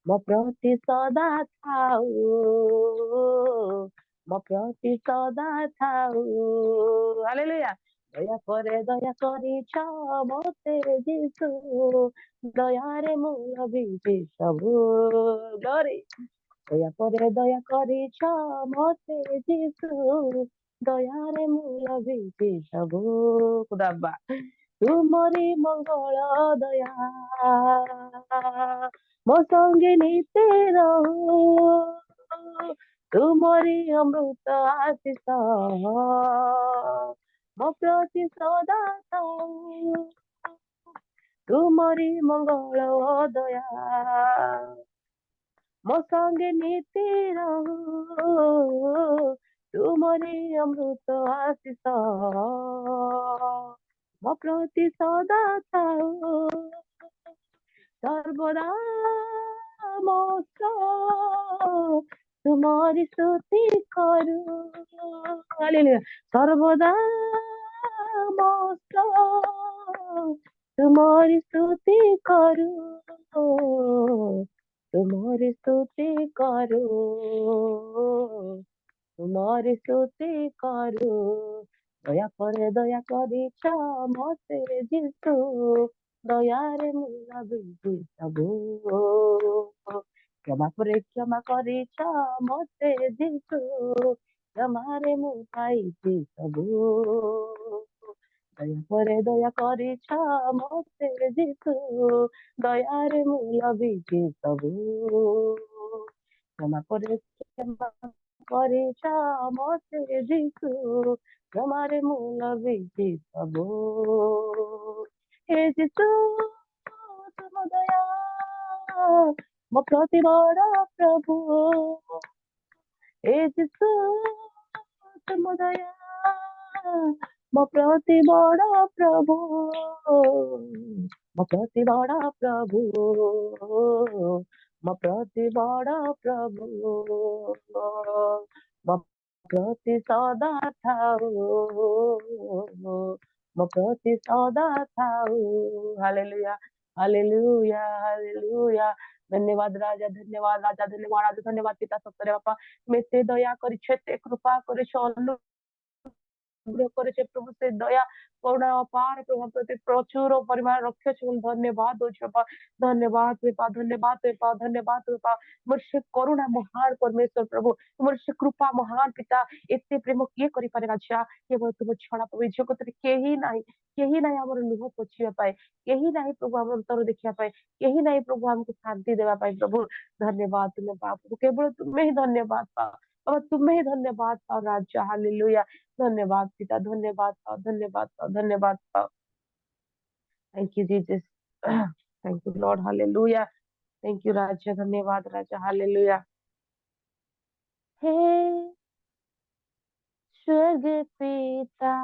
ମୋ ପ୍ରତି ସଦା ଥାଉ ମୋ ପ୍ରତି ସଦା ଥାଉ ହାଲେଲୁୟା ଦୟା ପରେ ଦୟା କରିଛ ମତେ ଯୀଶୁ ଦୟାରେ ମୁଁ ଲଭିଛି ସବୁ ଗ୍ଲୋରି ଦୟା ପରେ ଦୟା କରିଛ ମତେ ଯୀଶୁ ଦୟାରେ ମୁଁ ଲଭିଛି ସବୁ ଖୁଦାବା ତୁମରି ମଙ୍ଗଳ ଦୟା ମୋ ସଙ୍ଗେ ନିତେ ରହୁ ତୁମରି ଅମୃତ ଆଶିଷ ମୋ ପ୍ରତି ସଦା ଥାଉ ତୁମରି ମଙ୍ଗଳ ଦୟା ମୋ ସଙ୍ଗେ ନିତେ ରହୁ ତୁମରି ଅମୃତ ଆଶିଷ ମୋ ପ୍ରତି ସଦା ଥାଉ ସର୍ବଦା ମୋ ତୁମରି ସ୍ତୁତି କରୁ ହାଲେଲୁୟା ସର୍ବଦା ମୋ ତୁମରି ସ୍ତୁତି କରୁ ତୁମରି ସ୍ତୁତି କରୁ ତୁମରି ସ୍ତୁତି କରୁ ଦୟା ପରେ ଦୟା କରିଛ ମତେ ଯୀଶୁ ଦୟାରେ ମୁଁ ଲଭିଛି ସବୁ क्षमा କରିଛ ମତେ ଯୀଶୁ, କ୍ଷମାରେ ମୁଁ ପାଇଛି ସବୁ। ଦୟା ପରେ ଦୟା କରିଛ ମତେ ଯୀଶୁ, ଦୟାରେ ମୁଁ ଲଭିଛି ସବୁ। କ୍ଷମା କରିଛ ମତେ ଯୀଶୁ, କ୍ଷମାରେ ମୁଁ ଲଭିଛି ସବୁ। ହେ ଯୀଶୁ ତୁମ ଦୟା ମୋ ପ୍ରତି ବଡ଼ ପ୍ରଭୁ, ହେ ଯୀଶୁ ତୁମ ଦୟା ମୋ ପ୍ରତି ବଡ଼ ପ୍ରଭୁ, ମୋ ପ୍ରତି ବଡ଼ ପ୍ରଭୁ, ମୋ ପ୍ରତି ବଡ଼ ପ୍ରଭୁ, ମୋ ପ୍ରତି ସଦା ଥାଉ, ମୋ ପ୍ରତି ସଦା ଥାଉ। Hallelujah hallelujah hallelujah. धन्यवाद राजा, धन्यवाद राजा, धन्यवाद राजा, धन्यवाद पिता सत्य बापा, तुम्हें से दया कर कृपा कर କରିଛେ ପ୍ରଭୁ, ସେ ଦୟା କରୁଣା ଅପାର ପ୍ରଭୁ ପ୍ରତି ପ୍ରଚୁର ପରିମାଣ ରଖିଅଛ ବୋଲି ଧନ୍ୟବାଦ ଦଉଛୁ ବାପା। ଧନ୍ୟବାଦ ବାପା, ଧନ୍ୟବାଦ ବାପା, ଧନ୍ୟବାଦ ବାପା। ତୁମର ସେ କରୁଣା ମହାନ परमेश्वर प्रभु, ତୁମର ସେ କୃପା ମହାନ ପିତା। ଏତେ ପ୍ରେମ କିଏ କରିପାରେ ରାଜା, କେବଳ ତୁମ ଛଡା ପ୍ରଭୁ ଜଗତରେ କେହି ନାହିଁ, କେହି ନାହିଁ ଆମର ଲୁହ ପୋଛିବା ପାଇଁ, କେହି ନାହିଁ ପ୍ରଭୁ ଆମର ଉତ୍ତର ଦେଖିବା ପାଇଁ, କେହି ନାହିଁ ପ୍ରଭୁ ଆମକୁ ଶାନ୍ତି ଦେବା ପାଇଁ। ପ୍ରଭୁ ଧନ୍ୟବାଦ ତୁମ ବାପୁ, କେବଳ ତୁମେ ହିଁ ଧନ୍ୟବାଦ ପାଅ ବାबा, तुम्हें ही धन्यवाद पाओ राजा। हालेलुया। धन्यवाद पिता, धन्यवाद पाओ, धन्यवाद पाओ, धन्यवाद पाओ। Thank you Jesus, thank you Lord. Hallelujah. Thank you राजा, धन्यवाद राजा। हालेलुया। हे स्वर्ग पिता,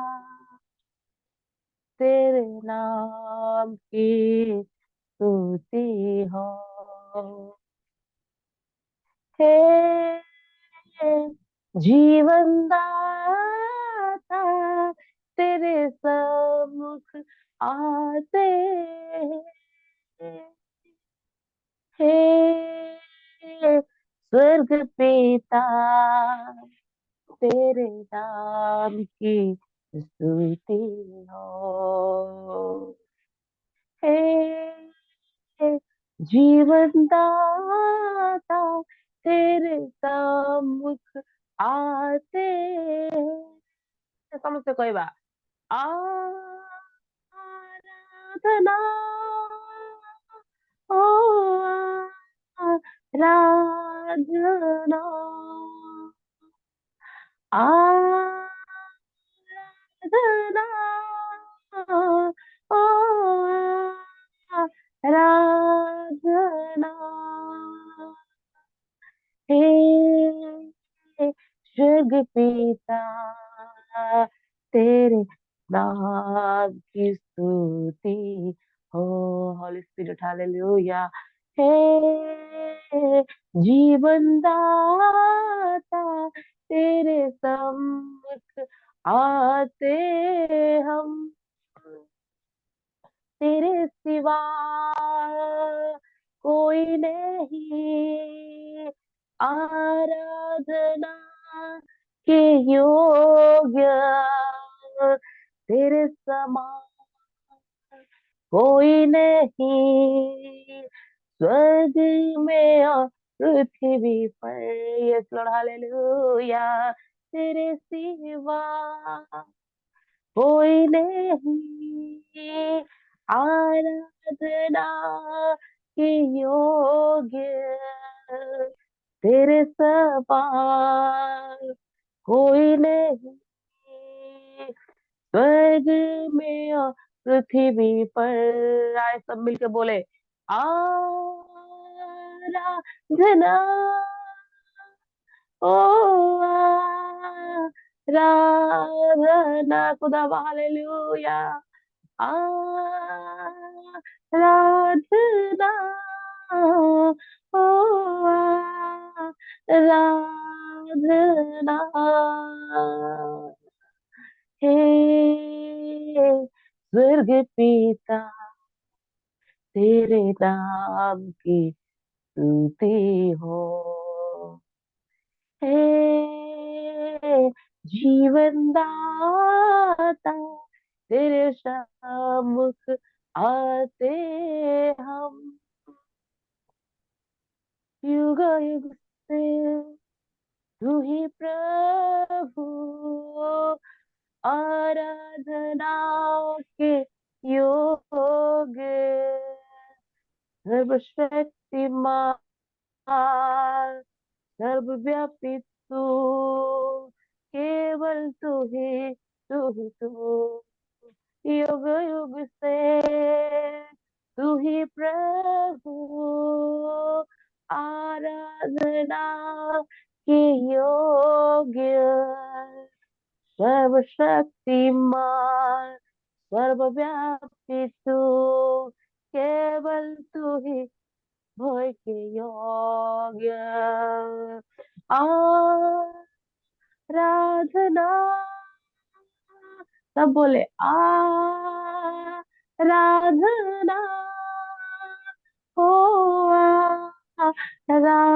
तेरे नाम की स्तुति हो। हे जीवन दाता, तेरे सम्मुख आते हे स्वर्ग पिता, तेरे नाम की स्तुति हो। हे जीवन दाता, तेरे सम्मुख आते, ସମସ୍ତେ କହିବା आराधना, ओ आराधना, आराधना, ओ आराधना। हे स्वर्ग पिता, तेरे नाम की स्तुति हो। Holi spirit hallelujah. हे जीवन दाता, तेरे सम्मुख आते हम, तेरे सिवा कोई नहीं आराधना के योग्य, तेरे समान कोई नहीं स्वर्ग में और पृथ्वी पर। Yes Lord hallelujah. तेरे सिवा कोई नहीं आराधना के योग्य, तेरे समान कोई नहीं स्वर्ग में और पृथ्वी पर। आए सब मिलके बोले आराधना, ओ आराधना खुदा। हालेलुया। आराधना, ओ आराधना। हे स्वर्ग पिता, तेरे नाम की स्तुति हो। हे जीवन दाता, तेरे सम्मुख आते हम, युग युग से तू ही प्रभु, आराधना के योग्य, सर्वशक्तिमान, सर्वव्यापी तू, केवल तू ही, तू ही तू, युग युग से तू ही प्रभु, आराधना के योग्य, सर्वशक्तिमान, सर्वव्यापी तू, केवल तू ही भय के योग्य, आराधना, सब बोले आराधना, ओ आराधना,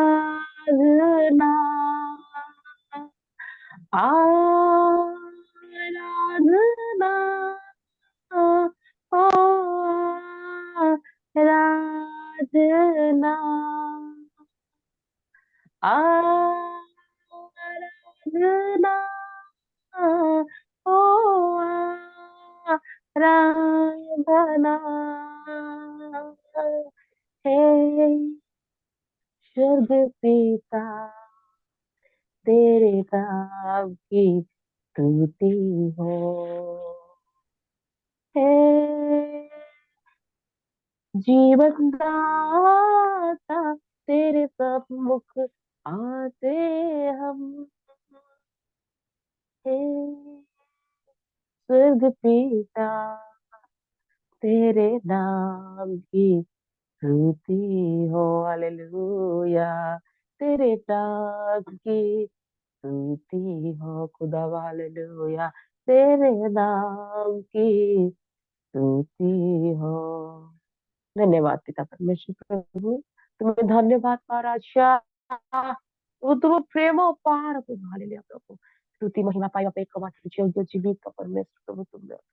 आराधना, ओ आराधना, आराधना, ओ आराधना, हे स्वर्ग पिता तेरे नाम की स्तुति हो, हे जीवन दाता तेरे सम्मुख आते हम, हे स्वर्ग पिता तेरे नाम की स्तुति हो, हालेलुया, तेरे नाम की स्तुति हो खुदा, हालेलुया, तेरे नाम की स्तुति हो। धन्यवाद पिता परमेश्वर प्रभु, तुम्हें धन्यवाद महाराजा, तुम प्रेम अपार प्रभु, हालेलुया प्रभु, स्तुति महिमा पाइबा ପାଇଁ एकमात्र ଯୋଗ୍ୟ ଜୀବିତ परमेश्वर प्रभु ତୁମେ ଅଛ,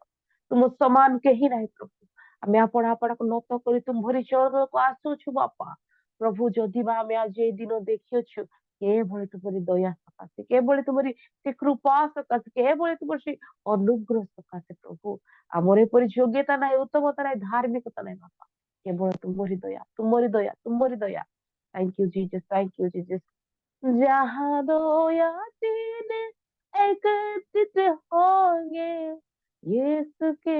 ତୁମ ସମାନ କେହି ନାହିଁ ପ୍ରଭୁ, ଆମେ ଆପଣଙ୍କୁ ନତ କରି ତୁମରି ଚରଣକୁ ଆସୁଛୁ ବାପା ପ୍ରଭୁ, ଯଦି ବା ଆମେ ଆଜି ଏଇ ଦିନ ଦେଖିଅଛୁ କେବଳ ତୁମରି ଦୟା ସକାଶେ, କେବଳ ତୁମରି ସେ କୃପା ସକାଶେ, କେବଳ ତୁମର ସେ ଅନୁଗ୍ରହ ସକାଶେ ପ୍ରଭୁ, ଆମର ଏପରି ଯୋଗ୍ୟତା ନାହିଁ, ଉତ୍ତମତା ନାହିଁ, ଧାର୍ମିକତା ନାହିଁ ବାପା, केवल तुम्हारी दया, तुम्हारी दया, तुम्हारी दया। Thank you Jesus, thank you Jesus. जहाँ दो या तीन एकत्रित होंगे यीशु के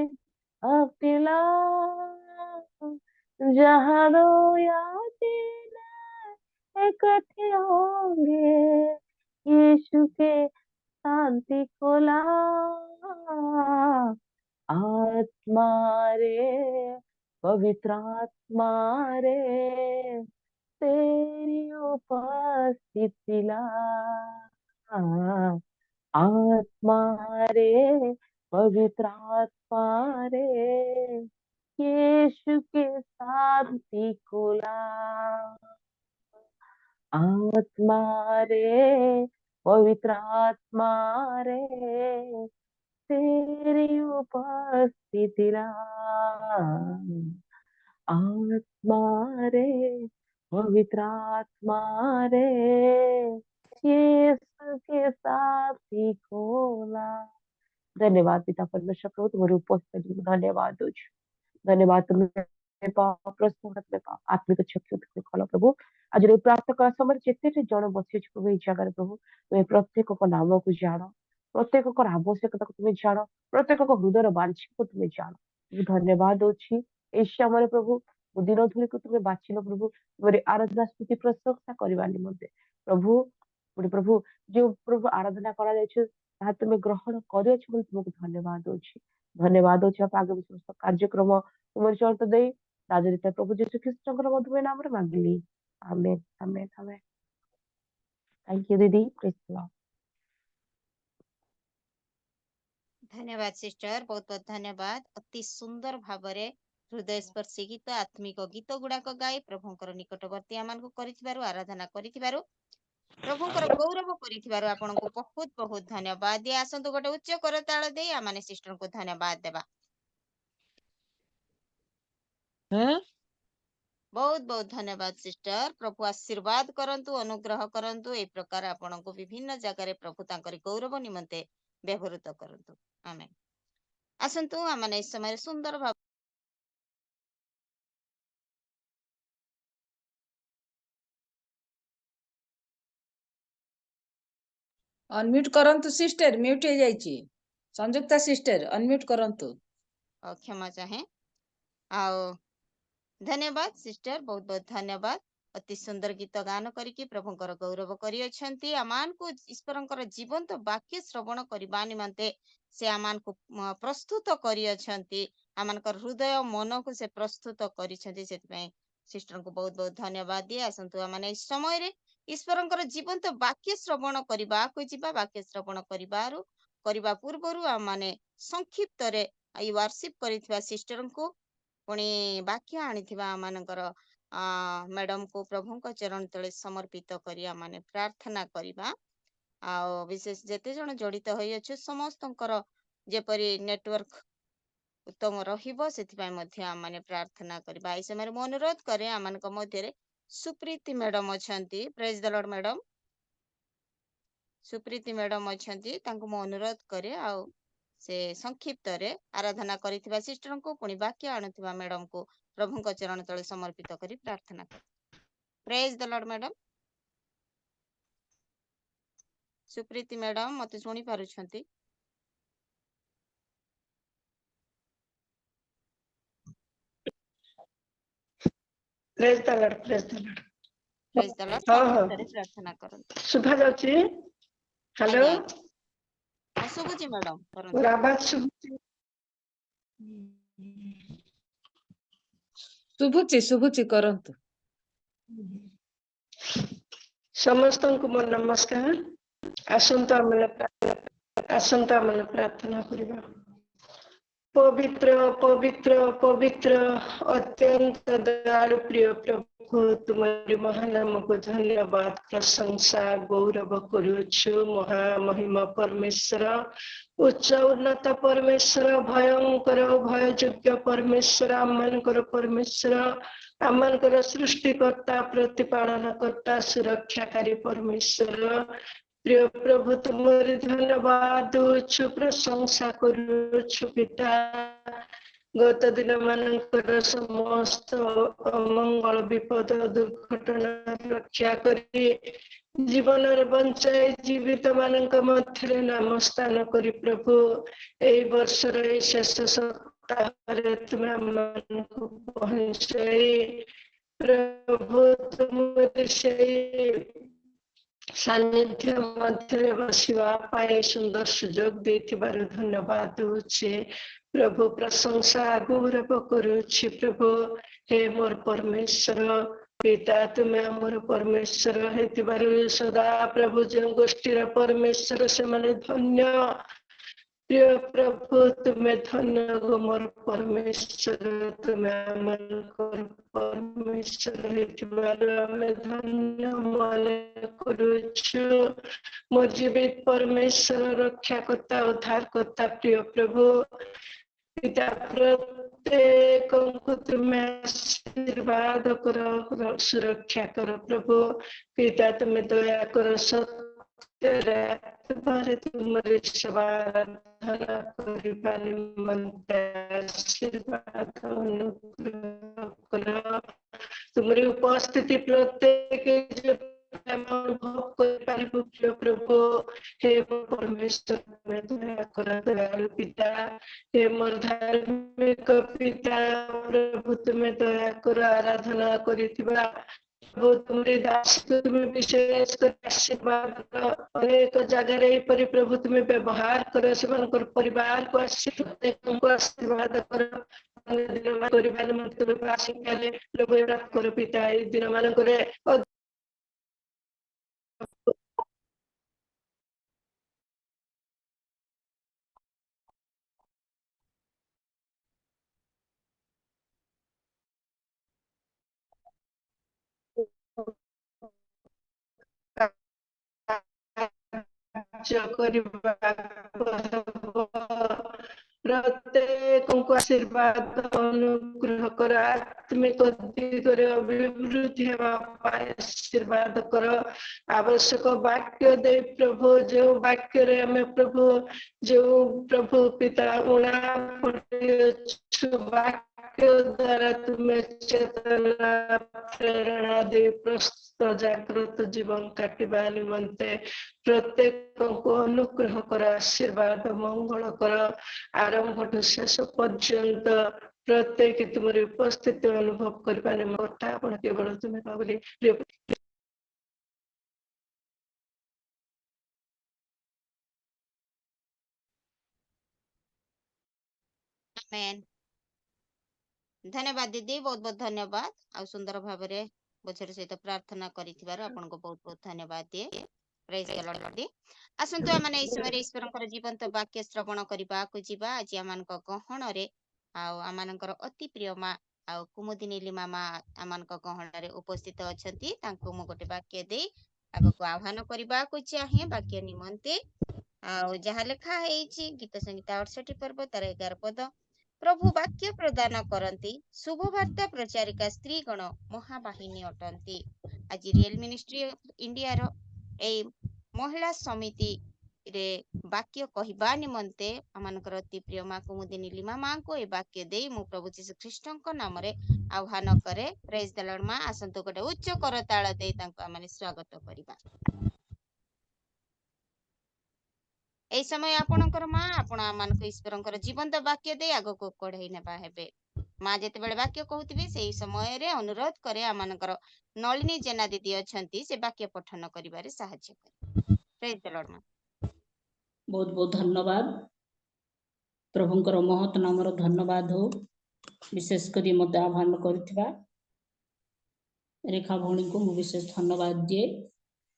अकेला, जहाँ दो या तीन इकट्ठे होंगे यीशु के शांति कोला, आत्मा रे पवित्र आत्मा रे तेरी उपस्थितिला, आत्मा रे पवित्र आत्मा रे यीशु के शांति कोला, आत्मा रे पवित्र आत्मा रे तेरी उपस्थितिला, आत्मा रे पवित्र आत्मा रे यीशु के साथी खोला। धन्यवाद पिता परमेश्वर प्रभु, तुम्हारी उपस्थिति धन्यवाद दूँ, धन्यवाद तुम्हें पाओ प्रश्न में पाओ आत्मिक चक्षु तुम्हें खोल प्रभु, आज प्रार्थना करा समय जिते जन बसी प्रभु ये जगह प्रभु, तुम्हें प्रत्येक नाम को जान, प्रत्येक आवश्यकता को तुम्हें जान, प्रत्येक हृदय बांछा को तुम्हें जान, धन्यवाद दूची ए समय प्रभु, दिन धूली को तुम्हें बाचिल प्रभु, तुम्हारी आराधना स्तुति प्रशंसा करने निमंते प्रभु, प्रभु जो प्रभु आराधना करा तुम्हें ग्रहण कर तुमको धन्यवाद दूची, धन्यवाद दूची आगे समस्त कार्यक्रम तुम्हारे चरित दे राजनीति प्रभु जीशु ख्रीष्ट मधुमेह नाम मांगिली, आमेन आमेन आमेन। थैंक यू दीदी, प्रेज द लॉर्ड। धन्यवाद सिस्टर, बहुत बहुत धन्यवाद। अति सुंदर भावरे हृदय स्पर्शी गीत, आत्मिक गीत गुड़ाक गाई प्रभुंकर निकटवर्ती आमानकु करिथिबारु, आराधना करिथिबारु, प्रभुंकर गौरव करिथिबारु आपनकु बहुत बहुत धन्यवाद। ये आसंतु गोटे उच्च करताल दे आमाने सिस्टर को धन्यवाद देबा। हैं बहुत बहुत धन्यवाद सिस्टर। प्रभु आशीर्वाद करंतु, अनुग्रह करंतु, ए प्रकार आपनको विभिन्न जगह प्रभु तांकरी गौरव निमंते व्यवहृत करंतु। आमेन। आसंतु आमने इस समय सुंदर भाव अनम्यूट करंतु सिस्टर, म्यूट हो जाइए। संयुक्ता सिस्टर अनम्यूट करंतु। क्षमा चाहे। आओ धन्यवाद सिस्टर, बहुत बहुत धन्यवाद। अति सुंदर गीत गान करिकी प्रभुଙ୍କର गौरव करियछंती। आमानକୁ ईश्वरଙ୍କର जीवंत वाक्य श्रवण करबा निमंते से आमानକୁ प्रस्तुत करियछंती। आमानकर हृदय मन को से प्रस्तुत करिछंती। सेतपई सिस्टर को बहुत बहुत धन्यवाद दिए। आसंतु आमाने इस समय रे ईश्वरଙ୍କର जीवंत वाक्य श्रवण करबा को जिबा। वाक्य श्रवण करिबारु करबा पूर्वरु आमाने संक्षिप्त रे आई वर्शिप करिथिबा सिस्टर को पुणी वाक्य आनिथिबा आमानकर मैडम को प्रभुଙ୍କ चरण तले समर्पित करिया माने प्रार्थना करिबा। आ विशेष जेते जण जड़ित होई अछि समस्तଙ୍କର जेपरि नेटवर्क उत्तम रहिबो सेथिपाई मध्ये आमाने प्रार्थना करिबा। एई समय मो अनुरोध करे आमानक मध्ये सुप्रीति मैडम अछंती। Praise the lord madam. Supriti madam अछंती, तांको मो अनुरोध करे आ से संक्षिप्त रे आराधना करिथिबा सिस्टर को पुणी वाक्य आनुथिबा मैडम को प्रभुଙ୍କ चरण तले समर्पित करी प्रार्थना कर। Praise the lord madam. Supriti madam मते सुनी पारुछंती? Praise the lord, praise the lord. Praise the lord. हाँ संक्षिप्त हाँ रे प्रार्थना करंतु। सुभा जाउची। हेलो आज्ञा आज्ञा सुबुची मैडम करंतु। आवाज सुभुची। शुभुची करंतु। समस्तଙ୍କୁ ମୋ ନମସ୍କାର। ଆସନ୍ତୁ ଆମେ ପ୍ରାର୍ଥନା କରିବା। ପବିତ୍ର ପବିତ୍ର ପବିତ୍ର ଅତ୍ୟନ୍ତ ଦୟାଳୁ ପ୍ରିୟ ପ୍ରଭୁ, ତୁମରି ମହାନାମକୁ ଧନ୍ୟବାଦ ପ୍ରଶଂସା ଗୌରବ କରୁଛୁ। ମହାମହିମ ପରମେଶ୍ୱର, ଉଚ୍ଚ ଉନ୍ନତ ପରମେଶ୍ୱର, ଭୟଙ୍କର ଭୟଯୋଗ୍ୟ ପରମେଶ୍ୱର, ଆମମାନଙ୍କର ପରମେଶ୍ୱର, ଆମମାନଙ୍କର ସୃଷ୍ଟିକର୍ତ୍ତା, ପ୍ରତିପାଳନକର୍ତ୍ତା, ସୁରକ୍ଷାକାରୀ ପରମେଶ୍ୱର, ପ୍ରିୟ ପ୍ରଭୁ ତୁମରି ଧନ୍ୟବାଦ ଦଉଛୁ, ପ୍ରଶଂସା କରୁଛୁ ପିତା। ଗତ ଦିନ ମାନଙ୍କର ସମସ୍ତ ଅମଙ୍ଗଳ ବିପଦ ଦୁର୍ଘଟଣା ରକ୍ଷା କରି ଜୀବନରେ ବଞ୍ଚାଇ ଜୀବିତ ମାନଙ୍କ ମଧ୍ୟରେ ନାମ ସ୍ଥାନ କରି ପ୍ରଭୁ ଏଇ ବର୍ଷର ଏଇ ଶେଷ ସପ୍ତାହରେ ତୁମେ ଆମମାନଙ୍କୁ ପହଞ୍ଚାଇ ପ୍ରଭୁ ତୁମରି ସେଇ ସାନ୍ନିଧ୍ୟ ମଧ୍ୟରେ ବସିବା ପାଇଁ ସୁନ୍ଦର ସୁଯୋଗ ଦେଇଥିବାରୁ ଧନ୍ୟବାଦ ଦଉଛି ପ୍ରଭୁ। ପ୍ରଶଂସା ଗୌରବ କରୁଛି ପ୍ରଭୁ। ହେ ମୋର ପରମେଶ୍ୱର ପିତା, ତୁମେ ଆମର ପରମେଶ୍ୱର ହେଇଥିବାରୁ ସଦା ପ୍ରଭୁ ଯେଉଁ ଗୋଷ୍ଠୀର ପରମେଶ୍ୱର ସେମାନେ ଧନ୍ୟ। ପ୍ରିୟ ପ୍ରଭୁ ତୁମେ ଧନ୍ୟ ଗୋ ମୋର ପରମେଶ୍ୱର, ତୁମେ ଆମମାନଙ୍କର ପରମେଶ୍ୱର ହେଇଥିବାରୁ ଆମେ ଧନ୍ୟ ମନେ କରୁଛୁ। ମୋ ଜୀବିତ ପରମେଶ୍ୱର, ରକ୍ଷାକର୍ତ୍ତା, ଉଦ୍ଧାରକର୍ତ୍ତା, ପ୍ରିୟ ପ୍ରଭୁ ପିତା, ପ୍ରତ୍ୟେକଙ୍କୁ ତୁମେ ଆଶୀର୍ବାଦ କର, ସୁରକ୍ଷା କର ପ୍ରଭୁ ପିତା। ତୁମେ ଦୟା କର, ସତ୍ୟରେ ତୁମରି ସେବା ଆରାଧନା କରିବା ନିମନ୍ତେ ଆଶୀର୍ବାଦ ଅନୁଗ୍ରହ କର। ତୁମରି ଉପସ୍ଥିତି ପ୍ରତ୍ୟେକ ଅନୁଭବ କରିପାରିବୁ ପ୍ରିୟ ପ୍ରଭୁ। ହେ ପରମେଶ୍ୱର ତୁମେ ଦୟା କର, ଦୟାଳୁ ପିତା। ହେ ମୋର ଧାର୍ମିକ ପିତା ପ୍ରଭୁ ତୁମେ ଦୟା କର। ଆରାଧନା କରିଥିବା ପ୍ରଭୁ ତୁମରି ଦାସକୁ ତୁମେ ବିଶେଷ କରି ଆଶୀର୍ବାଦ କର। ଅନେକ ଜାଗାରେ ଏହିପରି ପ୍ରଭୁ ତୁମେ ବ୍ୟବହାର କର, ସେମାନଙ୍କର ପରିବାରକୁ ପ୍ରତ୍ୟେକଙ୍କୁ ଆଶୀର୍ବାଦ କର। କରିବା ନିମନ୍ତେ ପ୍ରଭୁ କର ପିତା। ଏଇ ଦିନ ମାନଙ୍କରେ ପ୍ରତ୍ୟେକଙ୍କୁ ଆଶୀର୍ବାଦ ଅନୁଗ୍ରହ କର, ଆତ୍ମିକ ଦିଗରେ ଅଭିବୃଦ୍ଧି ହେବା ପାଇଁ ଆଶୀର୍ବାଦ କର। ଆବଶ୍ୟକ ବାକ୍ୟ ଦେଇ ପ୍ରଭୁ, ଯେଉଁ ବାକ୍ୟରେ ଆମେ ପ୍ରଭୁ, ଯେଉଁ ପ୍ରଭୁ ପିତା ଉଣା ପଡ଼ିଅଛୁ, ବାକ୍ୟ ଦ୍ୱାରା ତୁମେ ଚେତନା ପ୍ରେରଣା ଦେଇ ପ୍ରସ୍ତୁତ ଜାଗ୍ରତ ଜୀବନ କାଟିବା ନିମନ୍ତେ ପ୍ରତ୍ୟେକଙ୍କୁ ଅନୁଗ୍ରହ କର, ଆଶୀର୍ବାଦ ମଙ୍ଗଳ କର। ଆରମ୍ଭଠୁ ଶେଷ ପର୍ଯ୍ୟନ୍ତ ପ୍ରତ୍ୟେକ ତୁମର ଉପସ୍ଥିତି ଅନୁଭବ କରିବା ନିମନ୍ତେ ଆପଣ କେବଳ ତୁମେ ବୋଲି ଆମେନ୍। ଧନ୍ୟବାଦ ଦିଦି, ବହୁତ ବହୁତ ଧନ୍ୟବାଦ। ଆଉ ସୁନ୍ଦର ଭାବରେ ପଛର ସହିତ ପ୍ରାର୍ଥନା କରିଥିବାରୁ ଆପଣଙ୍କୁ ବହୁତ ବହୁତ ଧନ୍ୟବାଦ ଦିଏ। ପ୍ରେଜ୍ ଦ ଲର୍ଡ ଦିଦି। ଆସନ୍ତୁ ଆମେ ଏଇ ସମୟରେ ଈଶ୍ୱରଙ୍କର ଜୀବନ୍ତ ବାକ୍ୟ ଶ୍ରବଣ କରିବାକୁ ଯିବା। ଆଜି ଆମମାନଙ୍କ ଗହଣରେ ଆଉ ଆମମାନଙ୍କର ଅତି ପ୍ରିୟ ମା ଆଉ କୁମୁଦିନୀ ଲିମା ମା ଆମମାନଙ୍କ ଗହଣରେ ଉପସ୍ଥିତ ଅଛନ୍ତି। ତାଙ୍କୁ ମୁଁ ଗୋଟେ ବାକ୍ୟ ଦେଇ ଆଗକୁ ଆହ୍ୱାନ କରିବାକୁ ଚାହେଁ ବାକ୍ୟ ନିମନ୍ତେ। ଆଉ ଯାହା ଲେଖା ହେଇଛି ଗୀତ ସଂହିତା 68 ପର୍ବ ତାର 11 ପଦ, ପ୍ରଭୁ ବାକ୍ୟ ପ୍ରଦାନ କରନ୍ତି, ଶୁଭବାର୍ତ୍ତା ପ୍ରଚାରିକା ସ୍ତ୍ରୀ ଗଣ ମହାବାହିନୀ ଅଟନ୍ତି। ଆଜି ରିଏଲ ମିନିଷ୍ଟ୍ରି ଇଣ୍ଡିଆର ଏଇ ମହିଳା ସମିତିରେ ବାକ୍ୟ କହିବା ନିମନ୍ତେ ଆମମାନଙ୍କର ଅତି ପ୍ରିୟ ମା କୁମୁଦିନୀ ଲିମା ମାଙ୍କୁ ଏ ବାକ୍ୟ ଦେଇ ମୁଁ ପ୍ରଭୁ ଯୀଶୁ ଖ୍ରୀଷ୍ଟଙ୍କ ନାମରେ ଆହ୍ୱାନ କରେ। ପ୍ରେଜ୍ ଦ ଲର୍ଡ। ମା ଆସନ୍ତୁ ଗୋଟେ ଉଚ୍ଚ କରତାଳ ଦେଇ ତାଙ୍କୁ ଆମେ ସ୍ୱାଗତ କରିବା। এই ସମୟ ଆପଣଙ୍କର ମା, ଆପଣ ଆମମାନଙ୍କୁ ଈଶ୍ୱରଙ୍କର ଜୀବନ୍ତ ବାକ୍ୟ ଦେଇ ଆଗକୁ କଢେଇ ନେବା ହେବେ। ମା ଯେତେବେଳେ ବାକ୍ୟ କହୁଥିବେ ସେଇ ସମୟରେ ଅନୁରୋଧ କରେ ଆମମାନଙ୍କର ନଳିନୀ ଜେନା ଦିଦି ଅଛନ୍ତି, ସେ ବାକ୍ୟ ପଠନ କରିବାରେ ସାହାଯ୍ୟ କରେ। ପ୍ରେଜ୍ ଦ ଲର୍ଡ ମା। ବହୁତ ବହୁତ ଧନ୍ୟବାଦ। ପ୍ରଭୁଙ୍କର ମହତ୍ ନାମର ଧନ୍ୟବାଦ ହଉ। ବିଶେଷ କରି ମୋତେ ଆହ୍ୱାନ କରିଥିବା ରେଖା ଭଉଣୀଙ୍କୁ ମୁଁ ବିଶେଷ ଧନ୍ୟବାଦ ଦିଏ।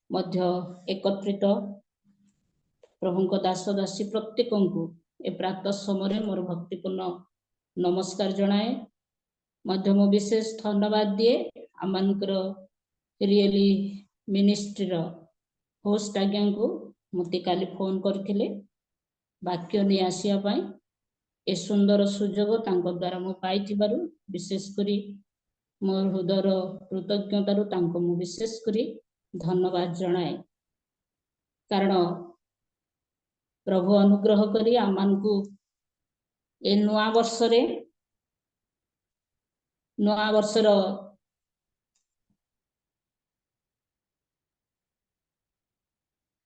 ମଧ୍ୟ ଏକତ୍ରିତ ପ୍ରଭୁଙ୍କ ଦାସ ଦାସୀ ପ୍ରତ୍ୟେକଙ୍କୁ ଏ ପ୍ରାତଃ ସମୟରେ ମୋର ଭକ୍ତିପୂର୍ଣ୍ଣ ନମସ୍କାର ଜଣାଏ। ମଧ୍ୟ ମୁଁ ବିଶେଷ ଧନ୍ୟବାଦ ଦିଏ ଆମମାନଙ୍କର ରିଏଲି ମିନିଷ୍ଟ୍ରିର ହୋଷ୍ଟ ଆଜ୍ଞାଙ୍କୁ। ମୋତେ କାଲି ଫୋନ କରିଥିଲେ ବାକ୍ୟ ନେଇ ଆସିବା ପାଇଁ। ଏ ସୁନ୍ଦର ସୁଯୋଗ ତାଙ୍କ ଦ୍ୱାରା ମୁଁ ପାଇଥିବାରୁ ବିଶେଷ କରି ମୋ ହୃଦୟର କୃତଜ୍ଞତାରୁ ତାଙ୍କୁ ମୁଁ ବିଶେଷ କରି ଧନ୍ୟବାଦ ଜଣାଏ। କାରଣ ପ୍ରଭୁ ଅନୁଗ୍ରହ କରି ଆମମାନଙ୍କୁ ଏ ନୂଆ ବର୍ଷର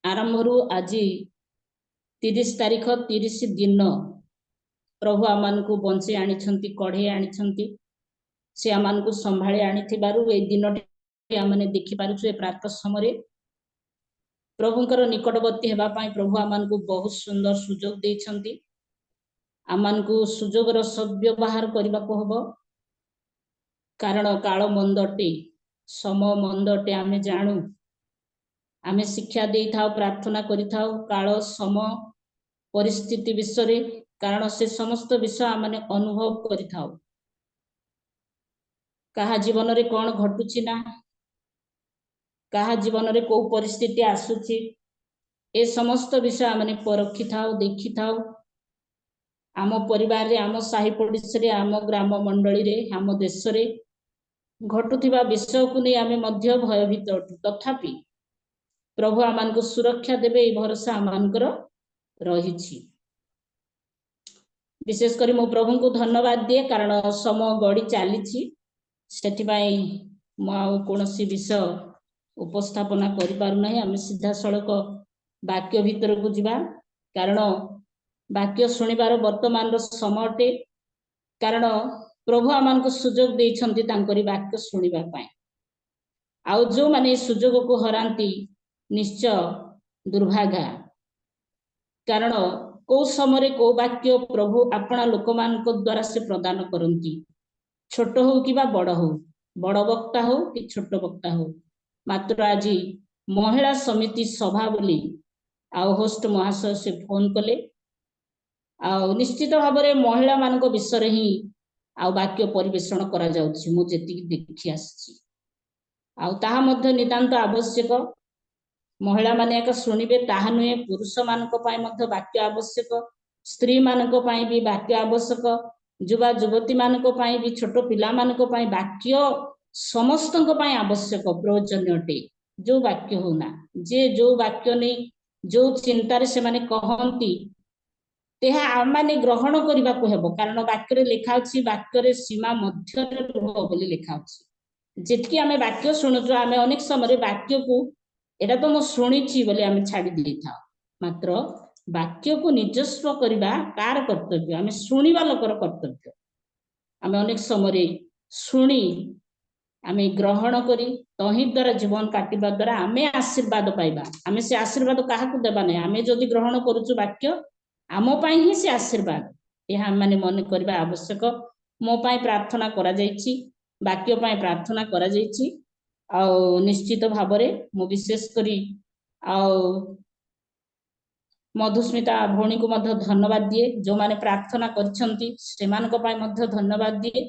ଆରମ୍ଭରୁ ଆଜି 30 ତାରିଖ 30 ଦିନ ପ୍ରଭୁ ଆମମାନଙ୍କୁ ବଞ୍ଚେଇ ଆଣିଛନ୍ତି, କଢେଇ ଆଣିଛନ୍ତି। ସେ ଆମମାନଙ୍କୁ ସମ୍ଭାଳି ଆଣିଥିବାରୁ ଏଇ ଦିନଟି ଆମେ ଦେଖିପାରୁଛୁ। ଏ ପ୍ରାତଃ ସମୟରେ ପ୍ରଭୁଙ୍କର ନିକଟବର୍ତ୍ତୀ ହେବା ପାଇଁ ପ୍ରଭୁ ଆମମାନଙ୍କୁ ବହୁତ ସୁନ୍ଦର ସୁଯୋଗ ଦେଇଛନ୍ତି। ଆମମାନଙ୍କୁ ସୁଯୋଗର ସଦ୍ବ୍ୟବହାର କରିବାକୁ ହବ। କାରଣ କାଳ ମନ୍ଦଟେ, ସମୟ ମନ୍ଦଟେ ଆମେ ଜାଣୁ। ଆମେ ଶିକ୍ଷା ଦେଇଥାଉ, ପ୍ରାର୍ଥନା କରିଥାଉ କାଳ ସମୟ ପରିସ୍ଥିତି ବିଷୟରେ, କାରଣ ସେ ସମସ୍ତ ବିଷୟ ଆମେ ଅନୁଭବ କରିଥାଉ। କାହା ଜୀବନରେ କ'ଣ ଘଟୁଛି ନା କାହା ଜୀବନରେ କୋଉ ପରିସ୍ଥିତି ଆସୁଛି, ଏ ସମସ୍ତ ବିଷୟ ଆମେ ପରଖିଥାଉ, ଦେଖିଥାଉ। ଆମ ପରିବାରରେ, ଆମ ସାହି ପଡିଶାରେ, ଆମ ଗ୍ରାମ ମଣ୍ଡଳୀରେ, ଆମ ଦେଶରେ ଘଟୁଥିବା ବିଷୟକୁ ନେଇ ଆମେ ମଧ୍ୟ ଭୟଭୀତ ଅଟୁ। ତଥାପି ପ୍ରଭୁ ଆମମାନଙ୍କୁ ସୁରକ୍ଷା ଦେବେ, ଏଇ ଭରସା ଆମମାନଙ୍କର ରହିଛି। ବିଶେଷ କରି ମୁଁ ପ୍ରଭୁଙ୍କୁ ଧନ୍ୟବାଦ ଦିଏ, କାରଣ ସମୟ ଗଡ଼ି ଚାଲିଛି। ସେଥିପାଇଁ ମୁଁ ଆଉ କୌଣସି ବିଷୟ ଉପସ୍ଥାପନା କରିପାରୁନାହିଁ। ଆମେ ସିଧାସଳଖ ବାକ୍ୟ ଭିତରକୁ ଯିବା, କାରଣ ବାକ୍ୟ ଶୁଣିବାର ବର୍ତ୍ତମାନର ସମୟଟେ। କାରଣ ପ୍ରଭୁ ଆମମାନଙ୍କୁ ସୁଯୋଗ ଦେଇଛନ୍ତି ତାଙ୍କରି ବାକ୍ୟ ଶୁଣିବା ପାଇଁ। ଆଉ ଯେଉଁମାନେ ଏ ସୁଯୋଗକୁ ହରାନ୍ତି ନିଶ୍ଚୟ ଦୁର୍ଭାଗା। କାରଣ କୋଉ ସମୟରେ କୋଉ ବାକ୍ୟ ପ୍ରଭୁ ଆପଣା ଲୋକମାନଙ୍କ ଦ୍ୱାରା ସେ ପ୍ରଦାନ କରନ୍ତି। ଛୋଟ ହଉ କିମ୍ବା ବଡ଼ ହଉ, ବଡ଼ ବକ୍ତା ହଉ କି ଛୋଟ ବକ୍ତା ହଉ। ମାତ୍ର ଆଜି ମହିଳା ସମିତି ସଭା ବୋଲି ଆଉ ହୋଷ୍ଟ ମହାଶୟ ସେ ଫୋନ କଲେ। ଆଉ ନିଶ୍ଚିତ ଭାବରେ ମହିଳା ମାନଙ୍କ ବିଷୟରେ ହିଁ ଆଉ ବାକ୍ୟ ପରିବେଷଣ କରାଯାଉଛି, ମୁଁ ଯେତିକି ଦେଖି ଆସିଛି। ଆଉ ତାହା ମଧ୍ୟ ନିତାନ୍ତ ଆବଶ୍ୟକ। ମହିଳା ମାନେ ଏକ ଶୁଣିବେ ତାହା ନୁହେଁ, ପୁରୁଷ ମାନଙ୍କ ପାଇଁ ମଧ୍ୟ ବାକ୍ୟ ଆବଶ୍ୟକ। ସ୍ତ୍ରୀ ମାନଙ୍କ ପାଇଁ ବି ବାକ୍ୟ ଆବଶ୍ୟକ, ଯୁବା ଯୁବତୀ ମାନଙ୍କ ପାଇଁ ବି, ଛୋଟ ପିଲାମାନଙ୍କ ପାଇଁ ବାକ୍ୟ ସମସ୍ତଙ୍କ ପାଇଁ ଆବଶ୍ୟକ, ପ୍ରୟୋଜନୀୟ ଅଟେ। ଯୋଉ ବାକ୍ୟ ହଉନା, ଯେ ଯୋଉ ବାକ୍ୟ ନେଇ ଯୋଉ ଚିନ୍ତାରେ ସେମାନେ କହନ୍ତି ତାହା ଆମମାନେ ଗ୍ରହଣ କରିବାକୁ ହେବ, କାରଣ ବାକ୍ୟରେ ଲେଖା ଅଛି ବାକ୍ୟରେ ସୀମା ମଧ୍ୟରେ ରୁହ ବୋଲି ଲେଖା ଅଛି। ଯେତିକି ଆମେ ବାକ୍ୟ ଶୁଣୁଛୁ, ଆମେ ଅନେକ ସମୟରେ ବାକ୍ୟକୁ ଏଟା ତ ମୁଁ ଶୁଣିଛି ବୋଲି ଆମେ ଛାଡ଼ି ଦେଇଥାଉ। ମାତ୍ର ବାକ୍ୟକୁ ନିଜସ୍ୱ କରିବା କାର କର୍ତ୍ତବ୍ୟ? ଆମେ ଶୁଣିବା ଲୋକର କର୍ତ୍ତବ୍ୟ। ଆମେ ଅନେକ ସମୟରେ ଶୁଣି ଆମେ ଗ୍ରହଣ କରି ତହିଁ ଦ୍ୱାରା ଜୀବନ କାଟିବା ଦ୍ୱାରା ଆମେ ଆଶୀର୍ବାଦ ପାଇବା। ଆମେ ସେ ଆଶୀର୍ବାଦ କାହାକୁ ଦେବା ନାହିଁ। ଆମେ ଯଦି ଗ୍ରହଣ କରୁଛୁ ବାକ୍ୟ, ଆମ ପାଇଁ ହିଁ ସେ ଆଶୀର୍ବାଦ, ଏହା ଆମମାନେ ମନେ କରିବା ଆବଶ୍ୟକ। ମୋ ପାଇଁ ପ୍ରାର୍ଥନା କରାଯାଇଛି, ବାକ୍ୟ ପାଇଁ ପ୍ରାର୍ଥନା କରାଯାଇଛି। ଆଉ ନିଶ୍ଚିତ ଭାବରେ ମୁଁ ବିଶେଷ କରି ଆଉ ମଧୁସ୍ମିତା ଭଉଣୀକୁ ମଧ୍ୟ ଧନ୍ୟବାଦ ଦିଏ। ଯେଉଁମାନେ ପ୍ରାର୍ଥନା କରିଛନ୍ତି ସେମାନଙ୍କ ପାଇଁ ମଧ୍ୟ ଧନ୍ୟବାଦ ଦିଏ।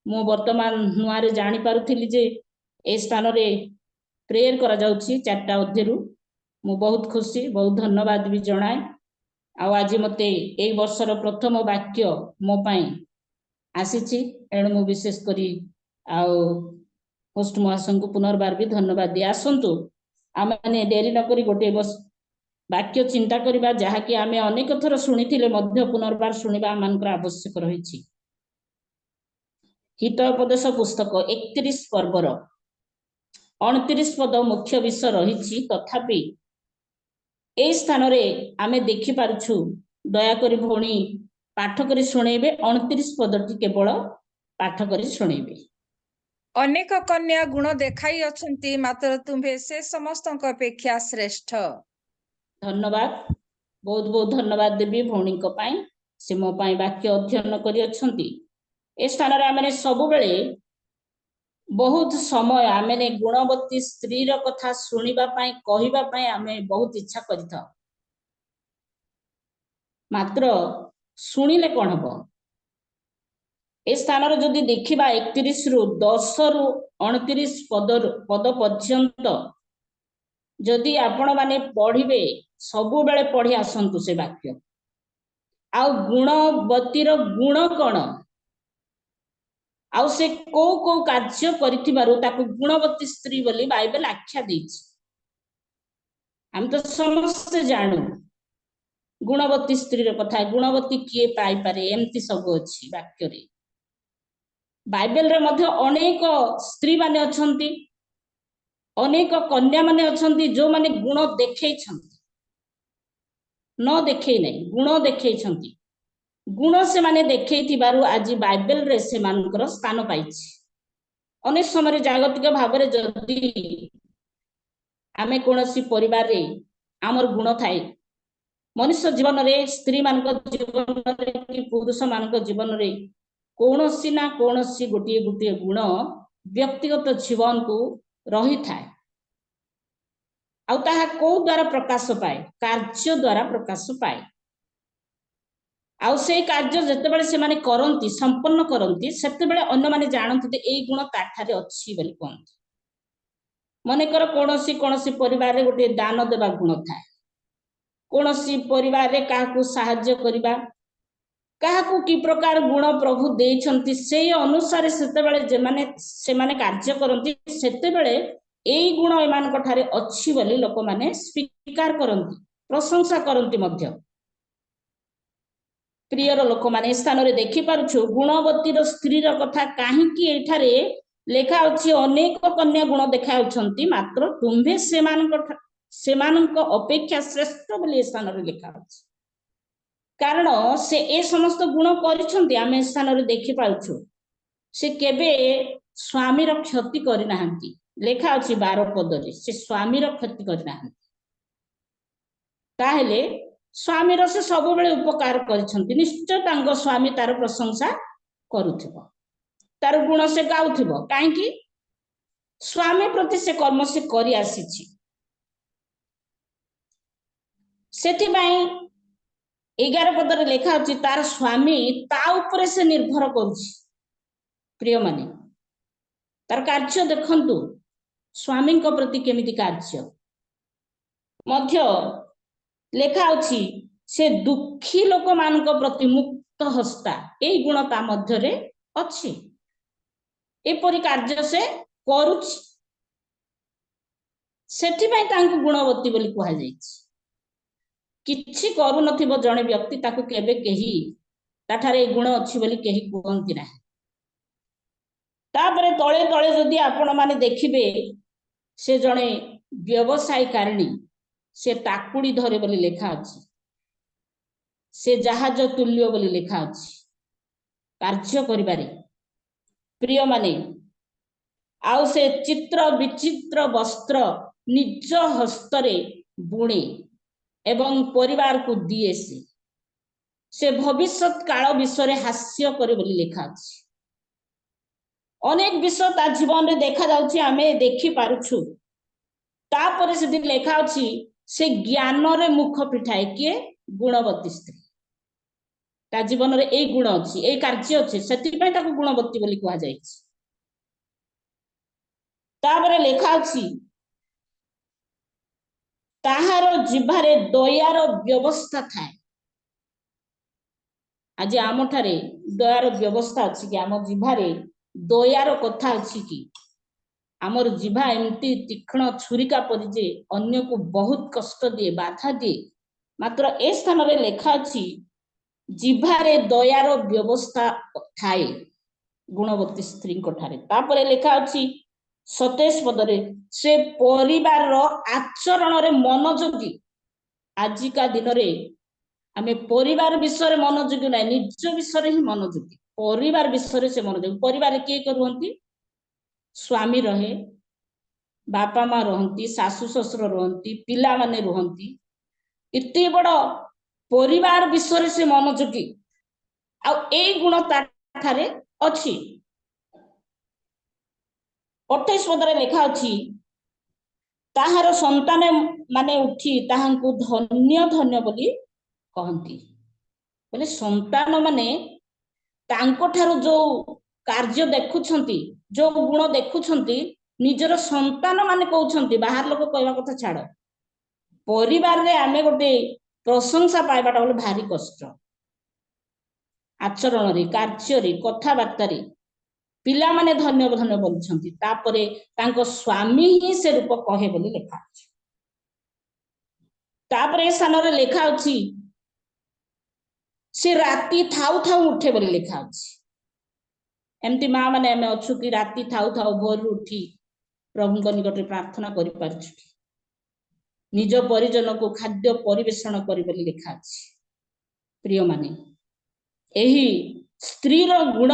ମୁଁ ବର୍ତ୍ତମାନ ନୂଆରେ ଜାଣିପାରୁଥିଲି ଯେ ଏ ସ୍ଥାନରେ ପ୍ରେୟର କରାଯାଉଛି 4ଟା ଅଧ୍ୟାୟରୁ। ମୁଁ ବହୁତ ଖୁସି, ବହୁତ ଧନ୍ୟବାଦ ବି ଜଣାଏ। ଆଉ ଆଜି ମତେ ଏଇ ବର୍ଷର ପ୍ରଥମ ବାକ୍ୟ ମୋ ପାଇଁ ଆସିଛି, ଏଣୁ ମୁଁ ବିଶେଷ କରି ଆଉ ହୋଷ୍ଟ ମହାଶୟଙ୍କୁ ପୁନର୍ବାର ବି ଧନ୍ୟବାଦ ଦିଏ। ଆସନ୍ତୁ ଆମେ ଡେରି ନକରି ଗୋଟିଏ ବାକ୍ୟ ଚିନ୍ତା କରିବା, ଯାହାକି ଆମେ ଅନେକ ଥର ଶୁଣିଥିଲେ ମଧ୍ୟ ପୁନର୍ବାର ଶୁଣିବା ଆମମାନଙ୍କର ଆବଶ୍ୟକ ରହିଛି। ହିତୋପଦେଶ ପୁସ୍ତକ 31 ପର୍ବର 29 ପଦ ମୁଖ୍ୟ ବିଷୟ ରହିଛି, ତଥାପି এই ସ୍ଥାନରେ ଆମେ ଦେଖିପାରୁଛୁ। ଦୟାକରି ଭଉଣୀ ପାଠ କରି ଶୁଣେଇବେ। 29 ପଦଟି କେବଳ ପାଠ କରି ଶୁଣେଇବେ। ଅନେକ କନ୍ୟା ଗୁଣ ଦେଖାଇ ଅଛନ୍ତି, ମାତ୍ର ତୁମ୍ଭେ ସେ ସମସ୍ତଙ୍କ ଅପେକ୍ଷା ଶ୍ରେଷ୍ଠ। ଧନ୍ୟବାଦ, ବହୁତ ବହୁତ ଧନ୍ୟବାଦ ଦେବି ଭଉଣୀଙ୍କ ପାଇଁ। ସେ ମୋ ପାଇଁ ବାକ୍ୟ ଅଧ୍ୟୟନ କରି ଅଛନ୍ତି। ଏ ସ୍ଥାନରେ ଆମେ ସବୁବେଳେ ବହୁତ ସମୟ ଆମେ ଗୁଣବତୀ ସ୍ତ୍ରୀର କଥା ଶୁଣିବା ପାଇଁ, କହିବା ପାଇଁ ଆମେ ବହୁତ ଇଚ୍ଛା କରିଥାଉ। ମାତ୍ର ଶୁଣିଲେ କଣ ହବ? ଏ ସ୍ଥାନରେ ଯଦି ଦେଖିବା 31ରୁ 10ରୁ 29 ପଦ ପର୍ଯ୍ୟନ୍ତ ଯଦି ଆପଣ ମାନେ ପଢିବେ, ସବୁବେଳେ ପଢି ଆସନ୍ତୁ ସେ ବାକ୍ୟ। ଆଉ ଗୁଣବତୀର ଗୁଣ କଣ, ଆଉ ସେ କୋଉ କୋଉ କାର୍ଯ୍ୟ କରିଥିବାରୁ ତାକୁ ଗୁଣବତୀ ସ୍ତ୍ରୀ ବୋଲି ବାଇବେଲ ଆଖ୍ୟା ଦେଇଛି। ଆମେ ତ ସମସ୍ତେ ଜାଣୁ ଗୁଣବତୀ ସ୍ତ୍ରୀର କଥା। ଗୁଣବତୀ କିଏ ପାଇପାରେ, ଏମିତି ସବୁ ଅଛି ବାକ୍ୟରେ। ବାଇବେଲରେ ମଧ୍ୟ ଅନେକ ସ୍ତ୍ରୀ ମାନେ ଅଛନ୍ତି, ଅନେକ କନ୍ୟା ମାନେ ଅଛନ୍ତି ଯେଉଁମାନେ ଗୁଣ ଦେଖେଇଛନ୍ତି, ନ ଦେଖେଇ ନାହିଁ, ଗୁଣ ଦେଖେଇଛନ୍ତି। ଗୁଣ ସେମାନେ ଦେଖେଇଥିବାରୁ ଆଜି ବାଇବେଲରେ ସେମାନଙ୍କର ସ୍ଥାନ ପାଇଛି। ଅନେକ ସମୟରେ ଜାଗତିକ ଭାବରେ ଯଦି ଆମେ କୌଣସି ପରିବାରରେ ଆମର ଗୁଣ ଥାଏ, ମନୁଷ୍ୟ ଜୀବନରେ, ସ୍ତ୍ରୀ ମାନଙ୍କ ଜୀବନରେ କି ପୁରୁଷ ମାନଙ୍କ ଜୀବନରେ କୌଣସି ନା କୌଣସି ଗୋଟିଏ ଗୋଟିଏ ଗୁଣ ବ୍ୟକ୍ତିଗତ ଜୀବନକୁ ରହିଥାଏ। ଆଉ ତାହା କୋଉ ଦ୍ୱାରା ପ୍ରକାଶ ପାଏ? କାର୍ଯ୍ୟ ଦ୍ୱାରା ପ୍ରକାଶ ପାଏ। ଆଉ ସେଇ କାର୍ଯ୍ୟ ଯେତେବେଳେ ସେମାନେ କରନ୍ତି, ସମ୍ପନ୍ନ କରନ୍ତି, ସେତେବେଳେ ଅନ୍ୟମାନେ ଜାଣନ୍ତି ଯେ ଏଇ ଗୁଣ ତାଠାରେ ଅଛି ବୋଲି କୁହନ୍ତି। ମନେକର କୌଣସି ପରିବାରରେ ଗୋଟିଏ ଦାନ ଦେବା ଗୁଣ ଥାଏ, କୌଣସି ପରିବାରରେ କାହାକୁ ସାହାଯ୍ୟ କରିବା, କାହାକୁ କି ପ୍ରକାର ଗୁଣ ପ୍ରଭୁ ଦେଇଛନ୍ତି ସେଇ ଅନୁସାରେ ସେତେବେଳେ ସେମାନେ କାର୍ଯ୍ୟ କରନ୍ତି, ସେତେବେଳେ ଏଇ ଗୁଣ ଏମାନଙ୍କ ଠାରେ ଅଛି ବୋଲି ଲୋକମାନେ ସ୍ୱୀକାର କରନ୍ତି, ପ୍ରଶଂସା କରନ୍ତି ମଧ୍ୟ। ପ୍ରିୟର ଲୋକମାନେ, ଏ ସ୍ଥାନରେ ଦେଖିପାରୁଛୁ ଗୁଣବତୀର ସ୍ତ୍ରୀର କଥା କାହିଁକି ଏଠାରେ ଲେଖା ଅଛି। ଅନେକ କନ୍ୟା ଗୁଣ ଦେଖାଉଛନ୍ତି, ମାତ୍ର ତୁମ୍ଭେ ସେମାନଙ୍କ ଅପେକ୍ଷା ଶ୍ରେଷ୍ଠ ବୋଲି ଏ ସ୍ଥାନରେ ଲେଖା ଅଛି। କାରଣ ସେ ଏ ସମସ୍ତ ଗୁଣ କରିଛନ୍ତି। ଆମେ ଏ ସ୍ଥାନରେ ଦେଖିପାରୁଛୁ ସେ କେବେ ସ୍ୱାମୀର କ୍ଷତି କରିନାହାନ୍ତି। ଲେଖା ଅଛି 12 ପଦରେ, ସେ ସ୍ୱାମୀର କ୍ଷତି କରିନାହାନ୍ତି। ତାହେଲେ ସ୍ୱାମୀର ସେ ସବୁବେଳେ ଉପକାର କରିଛନ୍ତି। ନିଶ୍ଚୟ ତାଙ୍କ ସ୍ୱାମୀ ତାର ପ୍ରଶଂସା କରୁଥିବ, ତାର ଗୁଣ ସେ ଗାଉଥିବ। କାହିଁକି? ସ୍ୱାମୀ ପ୍ରତି ସେ କର୍ମ ସେ କରି ଆସିଛି। ସେଥିପାଇଁ 11 ପଦରେ ଲେଖା ଅଛି ତାର ସ୍ୱାମୀ ତା ଉପରେ ସେ ନିର୍ଭର କରୁଛି। ପ୍ରିୟମାନେ, ତାର କାର୍ଯ୍ୟ ଦେଖନ୍ତୁ, ସ୍ୱାମୀଙ୍କ ପ୍ରତି କେମିତି କାର୍ଯ୍ୟ। ମଧ୍ୟ ଲେଖା ଅଛି से दुखी लोक मानक प्रति मुक्त हस्ता एई गुण ता मध्यरे अछि एपरि कार्य से करूछि सेठिपय तांको गुणवती बोली कुहा जायछि किछि करू नथिबो जणे व्यक्ति ताको केबे केही ताठारे गुण अछि बोली केही कहंती ना तापरे तळे तळे जदि आपण माने देखिबे से जणे व्यवसायकारिणी से टाकुड़ी धरे बोली लेखा अछि से जहाज तुल्य बोली लेखा अछि कार्य करिबारे प्रिय माने आउ से चित्र विचित्र वस्त्र निज हस्तरे बुणे एवं परिवार को दिए से भविष्य काल विषय हास्य करे बोली लेखा अछि अनेक विषय ता जीवन रे देखा जाउछि आमे देखि पारुछु तापरे से दिन लेखा अछि से ज्ञान रे मुख पिठाए के गुणवती स्त्री ता जीवन रे ए गुण अछि ए कार्य अछि सेति पय ताको गुणवती बोली कुहा जायछि तापरे लेखा अछि ताहार जिभारे दयार व्यवस्था थाए आज आम ठारे दयार व्यवस्था अछि कि आम जिभारे दयार कथा अछि कि आमर जिभा एमती तीक्ष्ण छुरिका परि जे अन्य को बहुत कष्ट दिए बाधा दिए मात्र ए स्थान रे लेखा अछि जिभारे दयार व्यवस्था थाए गुणवती स्त्री को ठारे तापरे लेखा अछि 27 पदरे से परिवार रो आचरण रे मनोयोगी आजिका दिन रे आमे परिवार विषय मनोयोगी ना निज विषय ही मनोयोगी परिवार विषय से मनोयोगी परिवार के करूंती स्वामी रहे बापा माँ रहंती सासु ससुर रहंती पिला माने रहंती इते बड़ परिवार विषय से मनोयोगी आ ए गुण ताठारे अछि 28 पदरे लेखा अछि ताहार संतान माने उठी ताहांकु धन्य धन्य बोली कहंती बोले संतान माने तांको ठारो जो कार्य देखुछंती जो गुण देखुछंती निजर संतान माने कहउछंती बाहर लोक कहवा कथा छाड़ परिवार रे आमे गोटे प्रशंसा पाइबाटा बोले भारी कष्ट आचरण रे कार्य रे कथा बार्ता रे पिला माने धन्य धन्य बोलछंती तापरे तांको स्वामी ही से रूप कहे बोली लेखा अछि तापरे सानरे लेखा अछि से राती थाउ थाउ उठे बोली लेखा अछि एमती माँ माने हमें अच्छु कि राती थाउ थाउ भोर उठी प्रभु को निकट प्रार्थना करि पारछु निज परिजन को खाद्य परिवेषण करि बोली लेखा अछि प्रिय माने एही स्त्री रो गुण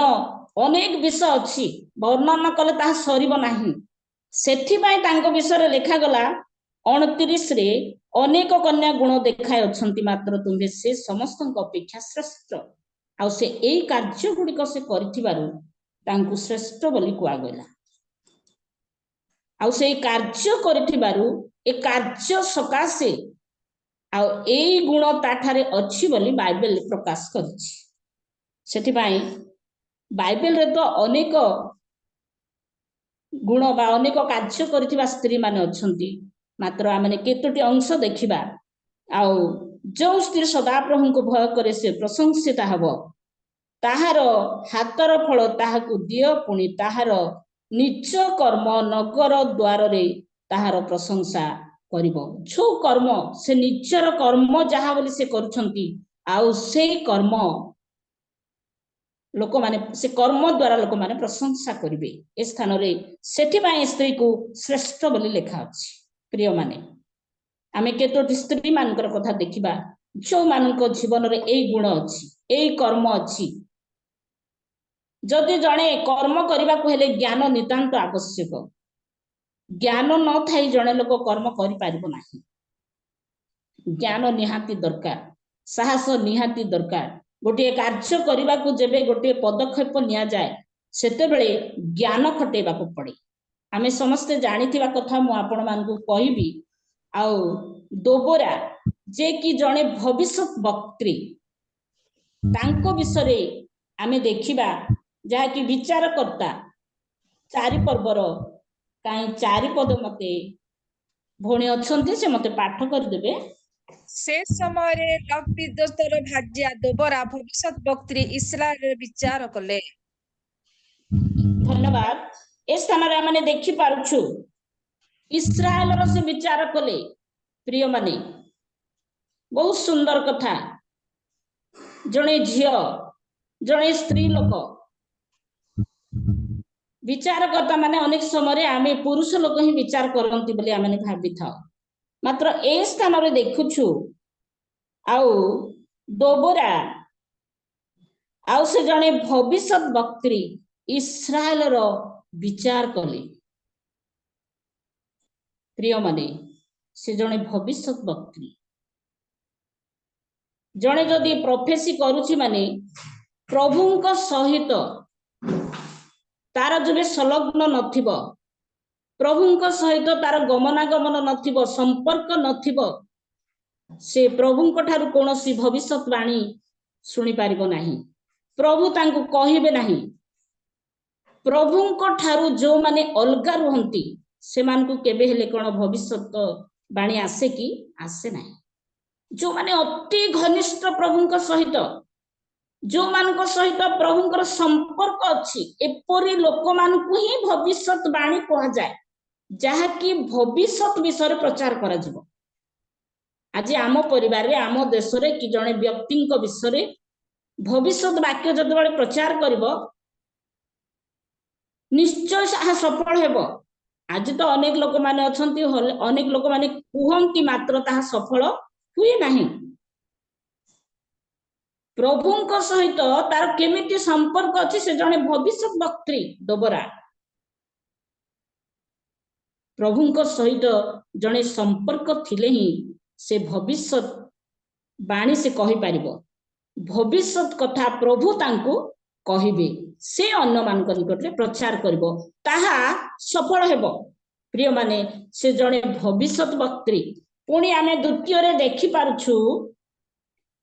अनेक विषय अछि वर्णन कले ता सरीब नाही सेथि पय तांको विषय लेखा गला 29 रे अनेक कन्या गुण देखाय अछंती मात्र तुम्हे से समस्त अपेक्षा श्रेष्ठ आ से एई कार्य गुडी को से करिथिबारु तांको श्रेष्ठ बोली कुआ गला आ से कार्य करिथिबारु ए कार्य सकासे आ एई गुण ताठारे अछि बोली बाइबल प्रकाश करछि सेथि पय बाइबल रे तो अनेक गुण बा अनेक कार्य करिथिबा स्त्री माने अछंती मात्र आमने केतोटी अंश देखिबा आ जो स्त्री सदा प्रभु को भय करे से प्रशंसिता हबो ताहार हातर फल ताहाकु दियो पुनी ताहार निज कर्म नगर द्वार रे ताहार प्रशंसा करिवो जो कर्म से निजर कर्म जहा बोली से करूछंती आ से कर्म लोक माने से कर्म द्वारा लोक माने प्रशंसा करिवे ए स्थान रे सेठी पय स्त्री को श्रेष्ठ बोली लेखा अछि प्रिय माने आमे केतोटी स्त्री मानकर कथा देखिबा जो मानक जीवन रे एई गुण अछि एई कर्म अछि जदि जणे कर्म करिबा को हेले ज्ञान नितांत आवश्यक ज्ञान न थाई जणे लोक कर्म करि पारिबो नाही ज्ञान निहाती दरकार साहस निहाती दरकार गोटे कार्य करिबा को जेबे गोटे पदक्षेप निया जाय सेते बेले ज्ञान खटेबा को पड़े आमे समस्त जानिथिबा कथा मु आपण मानकु कहिबी आ दोबरा जे कि जणे भविष्य वक्त्री तांको विषय आमे देखिबा जहा कि विचार करता 4 पर्वर काई 4 पद मते भोणी अछंती से मते पाठ कर देबे ସେ ସମୟରେ ଲକ୍ଷ୍ମୀଦୋସ୍ତର ଭାର୍ଯ୍ୟା ଦୋବରା ଭବିଷ୍ୟତ ବକ୍ତ୍ରୀ ଇସ୍ରାଏଲର ବିଚାର କଲେ। ଧନ୍ୟବାଦ। ଏ ସ୍ଥାନରେ ଆମେ ଦେଖିପାରୁଛୁ ଇସ୍ରାଏଲର ସେ ବିଚାର କଲେ। ପ୍ରିୟ ମାନେ, ବହୁତ ସୁନ୍ଦର କଥା। ଜଣେ ଝିଅ, ଜଣେ ସ୍ତ୍ରୀ ଲୋକ, ବିଚାରକର୍ତ୍ତା ମାନେ ଅନେକ ସମୟରେ ଆମେ ପୁରୁଷ ଲୋକ ହିଁ ବିଚାର କରନ୍ତି ବୋଲି ଆମେ ଭାବିଥାଉ। ମାତ୍ର ଏ ସ୍ଥାନରେ ଦେଖୁଛୁ ଆଉ ଦୋବରା ଆଉ ସେ ଜଣେ ଭବିଷ୍ୟତ ବକ୍ତ୍ରୀ ଇସ୍ରାଏଲର ବିଚାର କଲେ। ପ୍ରିୟ ମାନେ, ସେ ଜଣେ ଭବିଷ୍ୟତ ବକ୍ତ୍ରୀ। ଜଣେ ଯଦି ପ୍ରଫେସି କରୁଛି ମାନେ ପ୍ରଭୁଙ୍କ ସହିତ ତାର ଯେବେ ସଂଲଗ୍ନ ନଥିବ, ପ୍ରଭୁଙ୍କ ସହିତ ତାର ଗମନାଗମନ ନଥିବ, ସମ୍ପର୍କ ନଥିବ, ସେ ପ୍ରଭୁଙ୍କ ଠାରୁ କୌଣସି ଭବିଷ୍ୟତବାଣୀ ଶୁଣିପାରିବ ନାହିଁ। ପ୍ରଭୁ ତାଙ୍କୁ କହିବେ ନାହିଁ। ପ୍ରଭୁଙ୍କ ଠାରୁ ଯୋଉମାନେ ଅଲଗା ରୁହନ୍ତି ସେମାନଙ୍କୁ କେବେ ହେଲେ କଣ ଭବିଷ୍ୟତ ବାଣୀ ଆସେ କି? ଆସେ ନାହିଁ। ଯୋଉମାନେ ଅତି ଘନିଷ୍ଠ ପ୍ରଭୁଙ୍କ ସହିତ, ଯୋଉମାନଙ୍କ ସହିତ ପ୍ରଭୁଙ୍କର ସମ୍ପର୍କ ଅଛି, ଏପରି ଲୋକମାନଙ୍କୁ ହିଁ ଭବିଷ୍ୟତ ବାଣୀ କୁହାଯାଏ, ଯାହାକି ଭବିଷ୍ୟତ ବିଷୟରେ ପ୍ରଚାର କରାଯିବ। ଆଜି ଆମ ପରିବାରରେ, ଆମ ଦେଶରେ କି ଜଣେ ବ୍ୟକ୍ତିଙ୍କ ବିଷୟରେ ଭବିଷ୍ୟତ ବାକ୍ୟ ଯେତେବେଳେ ପ୍ରଚାର କରିବ, ନିଶ୍ଚୟ ତାହା ସଫଳ ହେବ। ଆଜି ତ ଅନେକ ଲୋକମାନେ ଅଛନ୍ତି, ଅନେକ ଲୋକମାନେ କୁହନ୍ତି, ମାତ୍ର ତାହା ସଫଳ ହୁଏ ନାହିଁ। ପ୍ରଭୁଙ୍କ ସହିତ ତାର କେମିତି ସମ୍ପର୍କ ଅଛି? ସେ ଜଣେ ଭବିଷ୍ୟତ ବକ୍ତ୍ରୀ ଦୋବରା। ପ୍ରଭୁଙ୍କ ସହିତ ଜଣେ ସମ୍ପର୍କ ଥିଲେ ହିଁ ସେ ଭବିଷ୍ୟତ ବାଣୀ ସେ କହିପାରିବ। ଭବିଷ୍ୟତ କଥା ପ୍ରଭୁ ତାଙ୍କୁ କହିବେ, ସେ ଅନ୍ୟମାନଙ୍କ ନିକଟରେ ପ୍ରଚାର କରିବ, ତାହା ସଫଳ ହେବ। ପ୍ରିୟ ମାନେ, ସେ ଜଣେ ଭବିଷ୍ୟତ ବକ୍ତ୍ରୀ। ପୁଣି ଆମେ ଦ୍ୱିତୀୟରେ ଦେଖିପାରୁଛୁ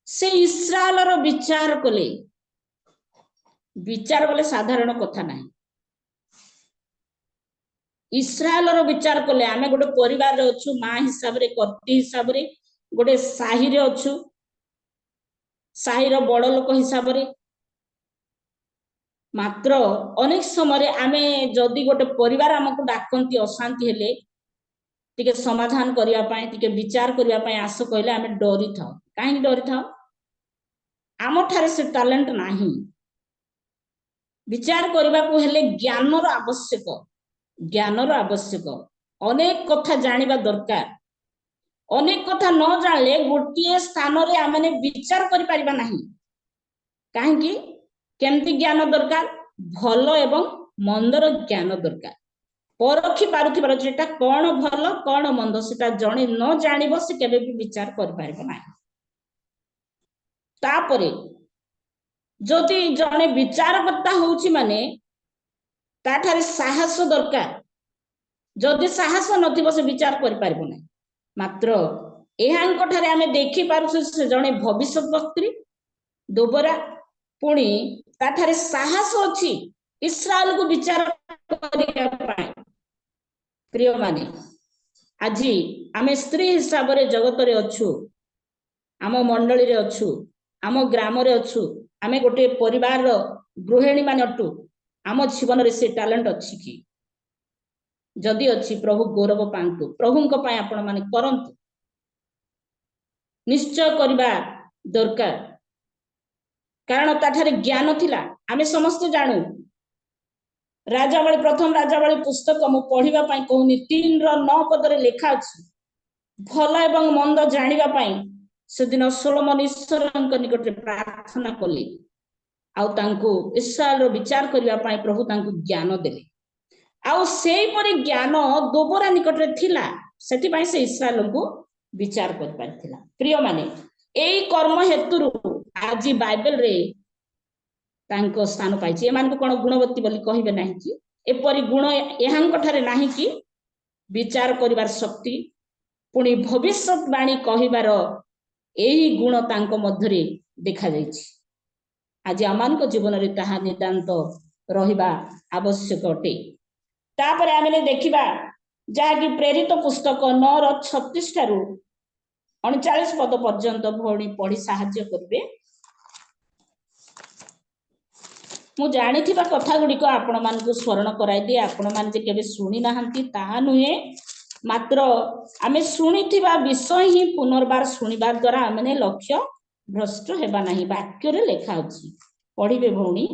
ସେ ଇସ୍ରାଏଲର ବିଚାର କଲେ। ବିଚାର ବୋଲେ ସାଧାରଣ କଥା ନାହିଁ। ଇସ୍ରାଏଲର ବିଚାର କଲେ। ଆମେ ଗୋଟେ ପରିବାରରେ ଅଛୁ, ମା ହିସାବରେ, କର୍ତ୍ତି ହିସାବରେ, ଗୋଟେ ସାହିରେ ଅଛୁ, ସାହିର ବଡ ଲୋକ ହିସାବରେ। ମାତ୍ର ଅନେକ ସମୟରେ ଆମେ ଯଦି ଗୋଟେ ପରିବାର ଆମକୁ ଡାକନ୍ତି ଅଶାନ୍ତି ହେଲେ ଟିକେ ସମାଧାନ କରିବା ପାଇଁ, ଟିକେ ବିଚାର କରିବା ପାଇଁ ଆସ କହିଲେ ଆମେ ଡରିଥାଉ। କାହିଁକି ଡରିଥାଉ? ଆମଠାରେ ସେ ଟ୍ୟାଲେଣ୍ଟ ନାହିଁ। ବିଚାର କରିବାକୁ ହେଲେ ଜ୍ଞାନର ଆବଶ୍ୟକ, ଜ୍ଞାନର ଆବଶ୍ୟକ। ଅନେକ କଥା ଜାଣିବା ଦରକାର। ଅନେକ କଥା ନ ଜାଣିଲେ ଗୋଟିଏ ସ୍ଥାନରେ ଆମେ ବିଚାର କରିପାରିବା ନାହିଁ। କାହିଁକି? କେମିତି ଜ୍ଞାନ ଦରକାର? ଭଲ ଏବଂ ମନ୍ଦର ଜ୍ଞାନ ଦରକାର। ପରଖି ପାରୁଥିବାର, ଯେଟା କଣ ଭଲ କଣ ମନ୍ଦ ସେଟା ଜଣେ ନ ଜାଣିବ ସେ କେବେ ବି ବିଚାର କରିପାରିବ ନାହିଁ। ତାପରେ ଯଦି ଜଣେ ବିଚାରକର୍ତ୍ତା ହଉଛି ମାନେ ତାଠାରେ ସାହସ ଦରକାର। ଯଦି ସାହସ ନଥିବ ସେ ବିଚାର କରିପାରିବ ନାହିଁ। ମାତ୍ର ଏହାଙ୍କ ଠାରେ ଆମେ ଦେଖିପାରୁଛୁ ସେ ଜଣେ ଭବିଷ୍ୟତ ବକ୍ତ୍ରୀ ଦୋବରା। ପୁଣି ତାଠାରେ ସାହସ ଅଛି ଇସ୍ରାଏଲକୁ ବିଚାର କରିବା ପାଇଁ। ପ୍ରିୟ ମାନେ, ଆଜି ଆମେ ସ୍ତ୍ରୀ ହିସାବରେ ଜଗତରେ ଅଛୁ, ଆମ ମଣ୍ଡଳୀରେ ଅଛୁ, ଆମ ଗ୍ରାମରେ ଅଛୁ, ଆମେ ଗୋଟେ ପରିବାରର ଗୃହିଣୀ ମାନେ ଅଟୁ। ଆମ ଜୀବନରେ ସେ ଟ୍ୟାଲେଣ୍ଟ ଅଛି କି? ଯଦି ଅଛି, ପ୍ରଭୁ ଗୌରବ ପାଆନ୍ତୁ। ପ୍ରଭୁଙ୍କ ପାଇଁ ଆପଣ ମାନେ କରନ୍ତୁ, ନିଶ୍ଚୟ କରିବା ଦରକାର। କାରଣ ତାଠାରେ ଜ୍ଞାନ ଥିଲା। ଆମେ ସମସ୍ତେ ଜାଣୁ, ରାଜାବଳୀ, ପ୍ରଥମ ରାଜାବଳୀ ପୁସ୍ତକ ମୁଁ ପଢିବା ପାଇଁ କହୁନି, 3:9 ପଦରେ ଲେଖା ଅଛି, ଭଲ ଏବଂ ମନ୍ଦ ଜାଣିବା ପାଇଁ ସେଦିନ ସୋଲୋମନ ଈଶ୍ୱରଙ୍କ ନିକଟରେ ପ୍ରାର୍ଥନା କଲେ, ଆଉ ତାଙ୍କୁ ଇସ୍ରାଏଲର ବିଚାର କରିବା ପାଇଁ ପ୍ରଭୁ ତାଙ୍କୁ ଜ୍ଞାନ ଦେଲେ। ଆଉ ସେଇପରି ଜ୍ଞାନ ଦୋବରା ନିକଟରେ ଥିଲା, ସେଥିପାଇଁ ସେ ଇସ୍ରାଏଲକୁ ବିଚାର କରିପାରିଥିଲା। ପ୍ରିୟ ମାନେ, ଏଇ କର୍ମ ହେତୁରୁ ଆଜି ବାଇବେଲରେ ତାଙ୍କ ସ୍ଥାନ ପାଇଛି। ଏମାନଙ୍କୁ କଣ ଗୁଣବତୀ ବୋଲି କହିବେ ନାହିଁ କି? ଏପରି ଗୁଣ ଏହାଙ୍କ ଠାରେ ନାହିଁ କି? ବିଚାର କରିବାର ଶକ୍ତି, ପୁଣି ଭବିଷ୍ୟତବାଣୀ କହିବାର ଏହି ଗୁଣ ତାଙ୍କ ମଧ୍ୟରେ ଦେଖାଯାଇଛି। ଆଜି ଆମମାନଙ୍କ ଜୀବନରେ ତାହା ନିତାନ୍ତ ରହିବା ଆବଶ୍ୟକ ଅଟେ। ତାପରେ ଆମେ ଦେଖିବା ଯାହାକି ପ୍ରେରିତ ପୁସ୍ତକ 9:36 39 ପଦ ପର୍ଯ୍ୟନ୍ତ ଭଉଣୀ ପଢି ସାହାଯ୍ୟ କରିବେ। ମୁଁ ଜାଣିଥିବା କଥା ଗୁଡ଼ିକ ଆପଣମାନଙ୍କୁ ସ୍ମରଣ କରାଇ ଦିଏ। ଆପଣମାନେ ଯେ କେବେ ଶୁଣି ନାହାନ୍ତି ତାହା ନୁହେଁ, ମାତ୍ର ଆମେ ଶୁଣିଥିବା ବିଷୟ ହିଁ ପୁନର୍ବାର ଶୁଣିବା ଦ୍ୱାରା ଆମେ ଲକ୍ଷ୍ୟ ଭ୍ରଷ୍ଟ ହେବା ନାହିଁ। ବାକ୍ୟରେ ଲେଖା ଅଛି, ପଢିବେ ଭଉଣୀ।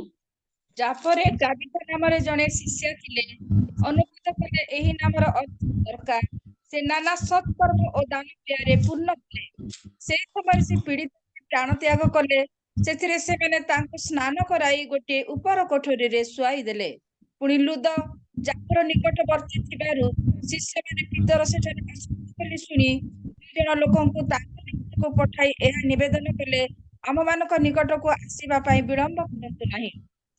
ଯାପରେ ତାବିଥା ନାମରେ ଜଣେ ଶିଷ୍ୟ ଥିଲେ, ଅନୁଭୂତ କଲେ ଏହି ନାମର ଅର୍ଥ ଦରକାର। ସେ ନାନା ସତ୍କର୍ମ ଓ ଦାନ କ୍ରିୟାରେ ପୂର୍ଣ୍ଣ ଥିଲେ। ସେହି ସମୟରେ ସେ ପୀଡ଼ିତ ପ୍ରାଣ ତ୍ୟାଗ କଲେ। ସେଥିରେ ସେମାନେ ତାଙ୍କୁ ସ୍ନାନ କରାଇ ଗୋଟିଏ ଉପର କୋଠରୀରେ ଶୁଆଇ ଦେଲେ। ପୁଣି ଲୁଦ ଯାହାର ନିକଟବର୍ତ୍ତୀ ଥିବାରୁ ଶିଷ୍ୟମାନେ ପିତର ସେଠାରେ ଆସୁଛନ୍ତି ବୋଲି ଶୁଣି 2 ଜଣ ଲୋକଙ୍କୁ ତାଙ୍କ ନିକଟକୁ ପଠାଇ ଏହା ନିବେଦନ କଲେ, ଆମମାନଙ୍କ ନିକଟକୁ ଆସିବା ପାଇଁ ବିଳମ୍ବ କରନ୍ତୁ ନାହିଁ।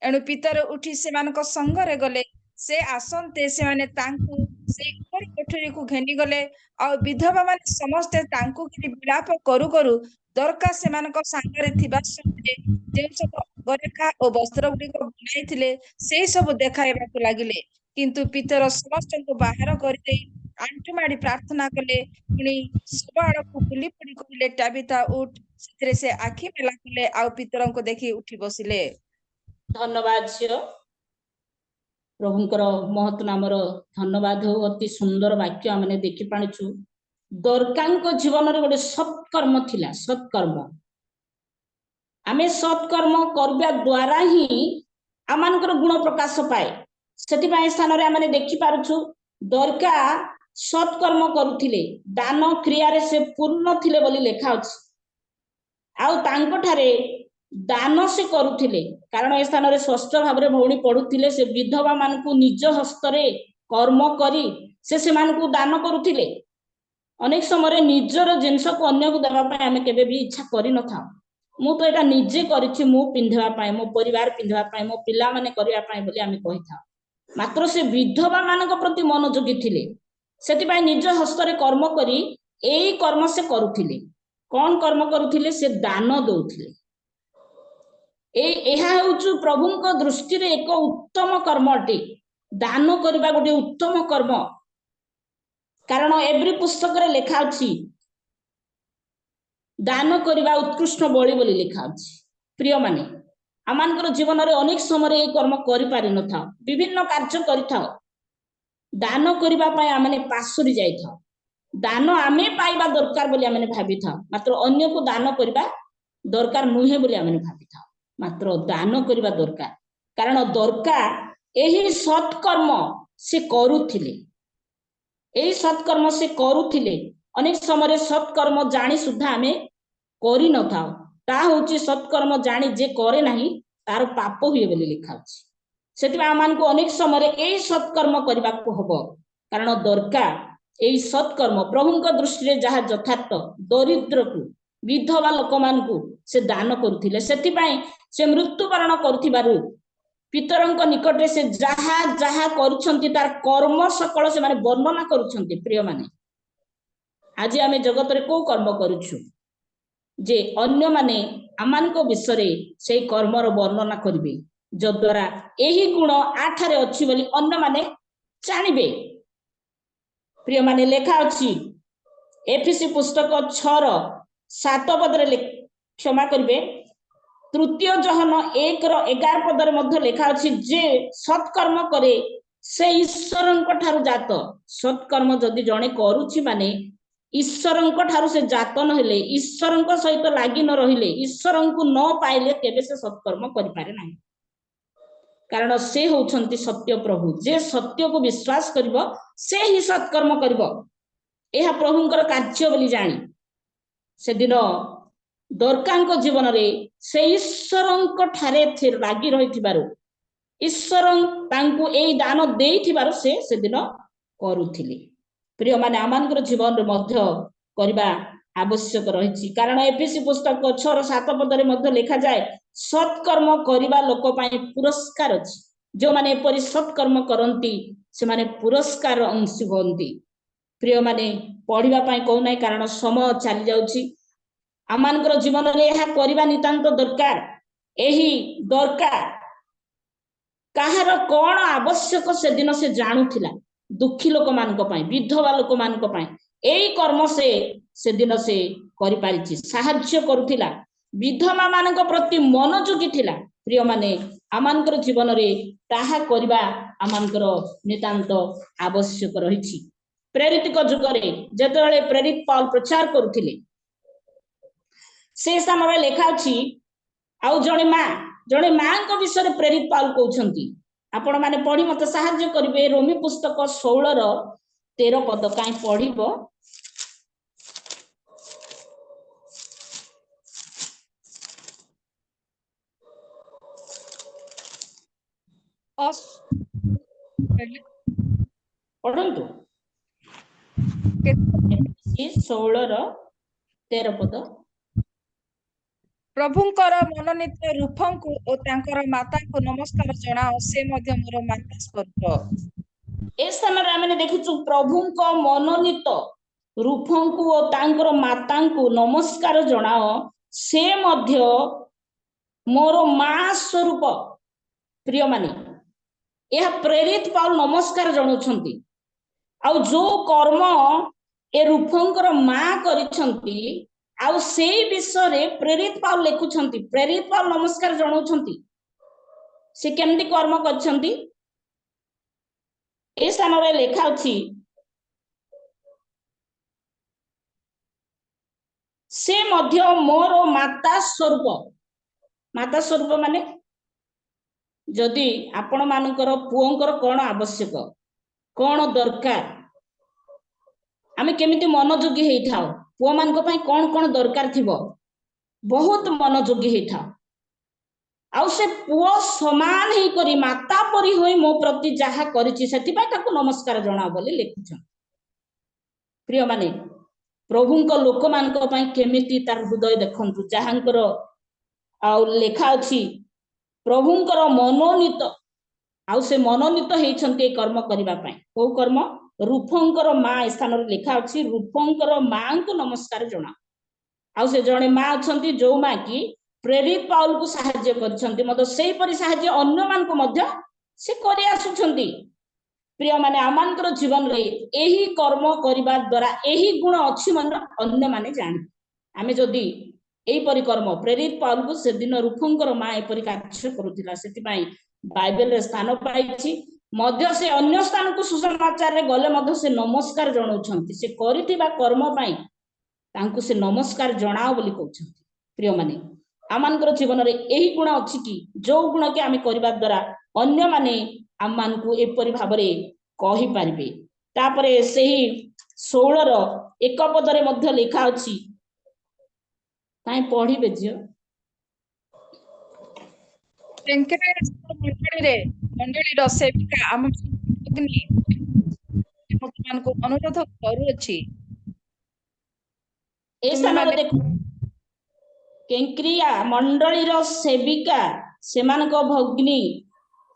ଏଣୁ ପିତର ଉଠି ସେମାନଙ୍କ ସଙ୍ଗରେ ଗଲେ। ସେ ଆସନ୍ତେ ସେମାନେ ତାଙ୍କୁ ସେଇ ଉପର କୋଠରୀକୁ ଘେନିଗଲେ। ଆଉ ବିଧବା ମାନେ ସମସ୍ତେ ତାଙ୍କୁ ଘିନି ବିଳାପ କରୁ କରୁ ଦରକାର ସେମାନଙ୍କ ସାଙ୍ଗରେ ଥିବା ସମୟରେ ଯେଉଁ ସବୁ ଅଙ୍ଗରେଖା ଓ ବସ୍ତ୍ର ଗୁଡ଼ିକ ବନାଇଥିଲେ ସେଇ ସବୁ ଦେଖାଇବାକୁ ଲାଗିଲେ। କିନ୍ତୁ ପିତର ସମସ୍ତଙ୍କୁ ବାହାର କରିଦେଇ ଆଣ୍ଠୁ ମାଡ଼ି ପ୍ରାର୍ଥନା କଲେ। ପୁଣି ଶବ ଆଡ଼କୁ ବୁଲି ପଡ଼ି କହିଲେ, ଟାବିଥା ଉଠ। ସେଥିରେ ସେ ଆଖି ମେଲା କଲେ ଆଉ ପିତରଙ୍କୁ ଦେଖି ଉଠି ବସିଲେ। ଧନ୍ୟବାଦ ଝିଅ, ପ୍ରଭୁଙ୍କର ମହତ୍ ନାମର ଧନ୍ୟବାଦ ହଉ। ଅତି ସୁନ୍ଦର ବାକ୍ୟ ଆମେ ଦେଖି ପାରୁଛୁ। ଦରକାରଙ୍କ ଜୀବନରେ ଗୋଟେ ସତ୍କର୍ମ ଥିଲା। ସତ୍କର୍ମ, ଆମେ ସତ୍କର୍ମ କରିବା ଦ୍ୱାରା ହିଁ ଆମମାନଙ୍କର ଗୁଣ ପ୍ରକାଶ ପାଏ। ସେଥିପାଇଁ ସ୍ଥାନରେ ଆମେ ଦେଖିପାରୁଛୁ ଦରକା ସତ୍କର୍ମ କରୁଥିଲେ, ଦାନ କ୍ରିୟାରେ ସେ ପୂର୍ଣ୍ଣ ଥିଲେ ବୋଲି ଲେଖା ଅଛି। ଆଉ ତାଙ୍କଠାରେ ଦାନ ସେ କରୁଥିଲେ, କାରଣ ଏ ସ୍ଥାନରେ ସ୍ପଷ୍ଟ ଭାବରେ ଭଉଣୀ ପଢୁଥିଲେ ସେ ବିଧବା ମାନଙ୍କୁ ନିଜ ହସ୍ତରେ କର୍ମ କରି ସେମାନଙ୍କୁ ଦାନ କରୁଥିଲେ। ଅନେକ ସମୟରେ ନିଜର ଜିନିଷକୁ ଅନ୍ୟକୁ ଦେବା ପାଇଁ ଆମେ କେବେ ବି ଇଚ୍ଛା କରିନଥାଉ। ମୁଁ ତ ଏଇଟା ନିଜେ କରିଛି, ମୁଁ ପିନ୍ଧିବା ପାଇଁ, ମୋ ପରିବାର ପିନ୍ଧିବା ପାଇଁ, ମୋ ପିଲାମାନେ କରିବା ପାଇଁ ବୋଲି ଆମେ କହିଥାଉ। ମାତ୍ର ସେ ବିଧବା ମାନଙ୍କ ପ୍ରତି ମନୋଯୋଗୀ ଥିଲେ। ସେଥିପାଇଁ ନିଜ ହସ୍ତରେ କର୍ମ କରି ଏଇ କର୍ମ ସେ କରୁଥିଲେ। କଣ କର୍ମ କରୁଥିଲେ? ସେ ଦାନ ଦଉଥିଲେ। ଏହା ହେଉଛି ପ୍ରଭୁଙ୍କ ଦୃଷ୍ଟିରେ ଏକ ଉତ୍ତମ କର୍ମ ଅଟେ। ଦାନ କରିବା ଗୋଟେ ଉତ୍ତମ କର୍ମ, କାରଣ ଏଭ୍ରି ପୁସ୍ତକରେ ଲେଖା ଅଛି ଦାନ କରିବା ଉତ୍କୃଷ୍ଟ ବଳି ବୋଲି ଲେଖା ଅଛି। ପ୍ରିୟମାନେ, ଆମମାନଙ୍କର ଜୀବନରେ ଅନେକ ସମୟରେ ଏହି କର୍ମ କରିପାରିନଥାଉ, ବିଭିନ୍ନ କାର୍ଯ୍ୟ କରିଥାଉ। ଦାନ କରିବା ପାଇଁ ଆମେ ପାଶୋରି ଯାଇଥାଉ। ଦାନ ଆମେ ପାଇବା ଦରକାର ବୋଲି ଆମେ ଭାବିଥାଉ, ମାତ୍ର ଅନ୍ୟକୁ ଦାନ କରିବା ଦରକାର ନୁହେଁ ବୋଲି ଆମେ ଭାବିଥାଉ। ମାତ୍ର ଦାନ କରିବା ଦରକାର, କାରଣ ଦରକାର ଏହି ସତ୍କର୍ମ ସେ କରୁଥିଲେ। ଏହି ସତ୍କର୍ମ ସେ କରୁଥିଲେ। ଅନେକ ସମୟରେ ସତ୍କର୍ମ ଜାଣି ସୁଦ୍ଧା ଆମେ କରିନଥାଉ। ତାହା ହେଉଛି ସତ୍କର୍ମ ଜାଣି ଯେ କରେ ନାହିଁ ତାର ପାପ ହୁଏ ବୋଲି ଲେଖା ଅଛି। ସେଥିପାଇଁ ଆମମାନଙ୍କୁ ଅନେକ ସମୟରେ ଏହି ସତ୍କର୍ମ କରିବାକୁ ହବ, କାରଣ ଦରକାର ଏହି ସତ୍କର୍ମ ପ୍ରଭୁଙ୍କ ଦୃଷ୍ଟିରେ ଯାହା ଯଥାର୍ଥ। ଦରିଦ୍ରକୁ, ବିଧବା ଲୋକମାନଙ୍କୁ ସେ ଦାନ କରୁଥିଲେ। ସେଥିପାଇଁ ସେ ମୃତ୍ୟୁବରଣ କରୁଥିବାରୁ ପିତରଙ୍କ ନିକଟରେ ସେ ଯାହା ଯାହା କରୁଛନ୍ତି ତାର କର୍ମ ସକଳ ସେମାନେ ବର୍ଣ୍ଣନା କରୁଛନ୍ତି। ପ୍ରିୟମାନେ, ଆଜି ଆମେ ଜଗତରେ କୋଉ କର୍ମ କରୁଛୁ ଯେ ଅନ୍ୟମାନେ ଆମମାନଙ୍କ ବିଷୟରେ ସେଇ କର୍ମର ବର୍ଣ୍ଣନା କରିବେ, ଯଦ୍ୱାରା ଏହି ଗୁଣ ଆଠାରେ ଅଛି ବୋଲି ଅନ୍ୟମାନେ ଜାଣିବେ। ପ୍ରିୟମାନେ, ଲେଖା ଅଛି ଏଫେସୀ ପୁସ୍ତକ 6:7 ପଦରେ, କ୍ଷମା କରିବେ, ତୃତୀୟ ଯୋହନ 1:11 ପଦରେ ମଧ୍ୟ ଲେଖା ଅଛି ଯେ ସତ୍କର୍ମ କରେ ସେ ଈଶ୍ୱରଙ୍କ ଠାରୁ ଜାତ। ସତ୍କର୍ମ ଯଦି ଜଣେ କରୁଛି ମାନେ ଈଶ୍ୱରଙ୍କ ଠାରୁ ସେ ଜାତ ନହେଲେ, ଈଶ୍ୱରଙ୍କ ସହିତ ଲାଗି ନ ରହିଲେ, ଈଶ୍ୱରଙ୍କୁ ନ ପାଇଲେ କେବେ ସେ ସତ୍କର୍ମ କରିପାରେ ନାହିଁ। କାରଣ ସେ ହେଉଛନ୍ତି ସତ୍ୟ ପ୍ରଭୁ। ଯେ ସତ୍ୟକୁ ବିଶ୍ୱାସ କରିବ ସେ ହିଁ ସତ୍କର୍ମ କରିବ। ଏହା ପ୍ରଭୁଙ୍କର କାର୍ଯ୍ୟ ବୋଲି ଜାଣି ସେଦିନ ଦରକାରଙ୍କ ଜୀବନରେ ସେ ଈଶ୍ୱରଙ୍କ ଠାରେ ଲାଗି ରହିଥିବାରୁ, ଈଶ୍ୱର ତାଙ୍କୁ ଏଇ ଦାନ ଦେଇଥିବାରୁ ସେ ସେଦିନ କରୁଥିଲେ। ପ୍ରିୟମାନେ, ଆମମାନଙ୍କର ଜୀବନରେ ମଧ୍ୟ କରିବା ଆବଶ୍ୟକ ରହିଛି, କାରଣ ଏଫେସୀ ପୁସ୍ତକ 6:7 ପଦରେ ମଧ୍ୟ ଲେଖାଯାଏ ସତ୍କର୍ମ କରିବା ଲୋକ ପାଇଁ ପୁରସ୍କାର ଅଛି। ଯେଉଁମାନେ ଏପରି ସତ୍କର୍ମ କରନ୍ତି ସେମାନେ ପୁରସ୍କାର ଅଂଶୀ ହୁଅନ୍ତି। ପ୍ରିୟମାନେ, ପଢିବା ପାଇଁ କହୁନାହିଁ, କାରଣ ସମୟ ଚାଲି ଯାଉଛି। ଆମମାନଙ୍କର ଜୀବନରେ ଏହା କରିବା ନିତାନ୍ତ ଦରକାର। ଏହି ଦରକାର କାହାର କଣ ଆବଶ୍ୟକ ସେଦିନ ସେ ଜାଣୁଥିଲା। ଦୁଃଖୀ ଲୋକମାନଙ୍କ ପାଇଁ, ବିଧବା ଲୋକମାନଙ୍କ ପାଇଁ ଏଇ କର୍ମ ସେ ସେଦିନ ସେ କରିପାରିଛି, ସାହାଯ୍ୟ କରୁଥିଲା, ବିଧବା ମାନଙ୍କ ପ୍ରତି ମନୋଯୋଗୀ ଥିଲା। ପ୍ରିୟମାନେ, ଆମମାନଙ୍କର ଜୀବନରେ ତାହା କରିବା ଆମମାନଙ୍କର ନିତାନ୍ତ ଆବଶ୍ୟକ ରହିଛି। ପ୍ରେରିତଙ୍କ ଯୁଗରେ ଯେତେବେଳେ ପ୍ରେରିତ ପାଉଲ ପ୍ରଚାର କରୁଥିଲେ, ସେ ସମୟରେ ଲେଖା ଅଛି, ଆଉ ଜଣେ ମାଙ୍କ ବିଷୟରେ ପ୍ରେରିତ ପାଉଲ କହୁଛନ୍ତି। ଆପଣ ମାନେ ପଢି ମତେ ସାହାଯ୍ୟ କରିବେ। ରୋମୀ ପୁସ୍ତକ 16:13 ପଦ କାହିଁ ପଢିବ। ପଢନ୍ତୁ 16:13 ପଦ। ପ୍ରଭୁଙ୍କର ମନୋନୀତ ରୂପଙ୍କୁ ଓ ତାଙ୍କର ମାତାଙ୍କୁ ନମସ୍କାର ଜଣାଅ, ସେ ମଧ୍ୟ ମୋର ମାତା ସ୍ୱରୂପ। ଏ ସ୍ଥାନରେ ଆମେ ଦେଖୁଛୁ ପ୍ରଭୁଙ୍କ ମନୋନୀତ ରୂପଙ୍କୁ ଓ ତାଙ୍କର ମାତାଙ୍କୁ ନମସ୍କାର ଜଣାଅ, ସେ ମଧ୍ୟ ମୋର ମା ସ୍ୱରୂପ। ପ୍ରିୟମାନେ, ଏହା ପ୍ରେରିତ ପାଉଲ ନମସ୍କାର ଜଣାଉଛନ୍ତି। ଆଉ ଯୋଉ କର୍ମ ଏ ରୂପଙ୍କର ମା କରିଛନ୍ତି, ଆଉ ସେଇ ବିଷୟରେ ପ୍ରେରିତ ପାଉଲ ଲେଖୁଛନ୍ତି। ପ୍ରେରିତ ପାଉଲ ନମସ୍କାର ଜଣାଉଛନ୍ତି। ସେ କେମିତି କର୍ମ କରିଛନ୍ତି? ଏ ସ୍ଥାନରେ ଲେଖା ଅଛି, ସେ ମଧ୍ୟ ମୋର ମାତା ସ୍ୱରୂପ। ମାତା ସ୍ୱରୂପ ମାନେ, ଯଦି ଆପଣ ମାନଙ୍କର ପୁଅଙ୍କର କଣ ଆବଶ୍ୟକ, କଣ ଦରକାର, ଆମେ କେମିତି ମନୋଯୋଗୀ ହେଇଥାଉ, ପୁଅ ମାନଙ୍କ ପାଇଁ କଣ କଣ ଦରକାର ଥିବ, ବହୁତ ମନୋଯୋଗୀ ହେଇଥାଉ। ଆଉ ସେ ପୁଅ ସମାନ ହେଇକରି ମାତା ପରି ହୋଇ ମୋ ପ୍ରତି ଯାହା କରିଛି, ସେଥିପାଇଁ ତାକୁ ନମସ୍କାର ଜଣାଅ ବୋଲି ଲେଖୁଛନ୍ତି। ପ୍ରିୟମାନେ, ପ୍ରଭୁଙ୍କ ଲୋକମାନଙ୍କ ପାଇଁ କେମିତି ତାର ହୃଦୟ ଦେଖନ୍ତୁ, ଯାହାଙ୍କର ଆଉ ଲେଖା ଅଛି ପ୍ରଭୁଙ୍କର ମନୋନୀତ, ଆଉ ସେ ମନୋନୀତ ହେଇଛନ୍ତି ଏ କର୍ମ କରିବା ପାଇଁ। କୋଉ କର୍ମ? ରୂପଙ୍କର ମା। ଏ ସ୍ଥାନରେ ଲେଖା ଅଛି ରୂପଙ୍କର ମାଙ୍କୁ ନମସ୍କାର ଜଣାଅ। ଆଉ ସେ ଜଣେ ମା ଅଛନ୍ତି, ଯୋଉ ମା କି ପ୍ରେରିତ ପାଉଲକୁ ସାହାଯ୍ୟ କରିଛନ୍ତି, ମଧ୍ୟ ସେଇପରି ସାହାଯ୍ୟ ଅନ୍ୟମାନଙ୍କୁ ମଧ୍ୟ ସେ କରି ଆସୁଛନ୍ତି। ପ୍ରିୟମାନେ, ଆମମାନଙ୍କର ଜୀବନରେ ଏହି କର୍ମ କରିବା ଦ୍ୱାରା ଏହି ଗୁଣ ଅଛି ମାନେ ଅନ୍ୟମାନେ ଜାଣିବେ। ଆମେ ଯଦି ଏହିପରି କର୍ମ, ପ୍ରେରିତ ପାଉଲକୁ ସେଦିନ ରୂପଙ୍କର ମା ଏପରି କାର୍ଯ୍ୟ କରୁଥିଲା, ସେଥିପାଇଁ ବାଇବେଲରେ ସ୍ଥାନ ପାଇଛି। ମଧ୍ୟ ସେ ଅନ୍ୟ ସ୍ଥାନକୁ ସୁସମାଚାରରେ ଗଲେ ମଧ୍ୟ ସେ ନମସ୍କାର ଜଣାଉଛନ୍ତି। ସେ କରିଥିବା କର୍ମ ପାଇଁ ତାଙ୍କୁ ସେ ନମସ୍କାର ଜଣାଅ ବୋଲି କହୁଛନ୍ତି। ପ୍ରିୟମାନେ, ଆମମାନଙ୍କର ଜୀବନରେ ଏହି ଗୁଣ ଅଛି କି, ଯୋଉ ଗୁଣ କି ଆମେ କରିବା ଦ୍ୱାରା ଅନ୍ୟମାନେ ଆମମାନଙ୍କୁ ଏପରି ଭାବରେ କହିପାରିବେ। ତାପରେ ସେହି 16:1 ପଦରେ ମଧ୍ୟ ଲେଖା ଅଛି, କାହିଁ ପଢିବେ ଝିଅ। ମଣ୍ଡଳୀର ସେବିକା ଆମ ମାନଙ୍କୁ ଅନୁରୋଧ କରୁଅଛି, ଏ ସ୍ଥାନରେ ଦେଖ, କେଙ୍କ୍ରିଆ ମଣ୍ଡଳୀର ସେବିକା ସେମାନଙ୍କ ଭଗ୍ନୀ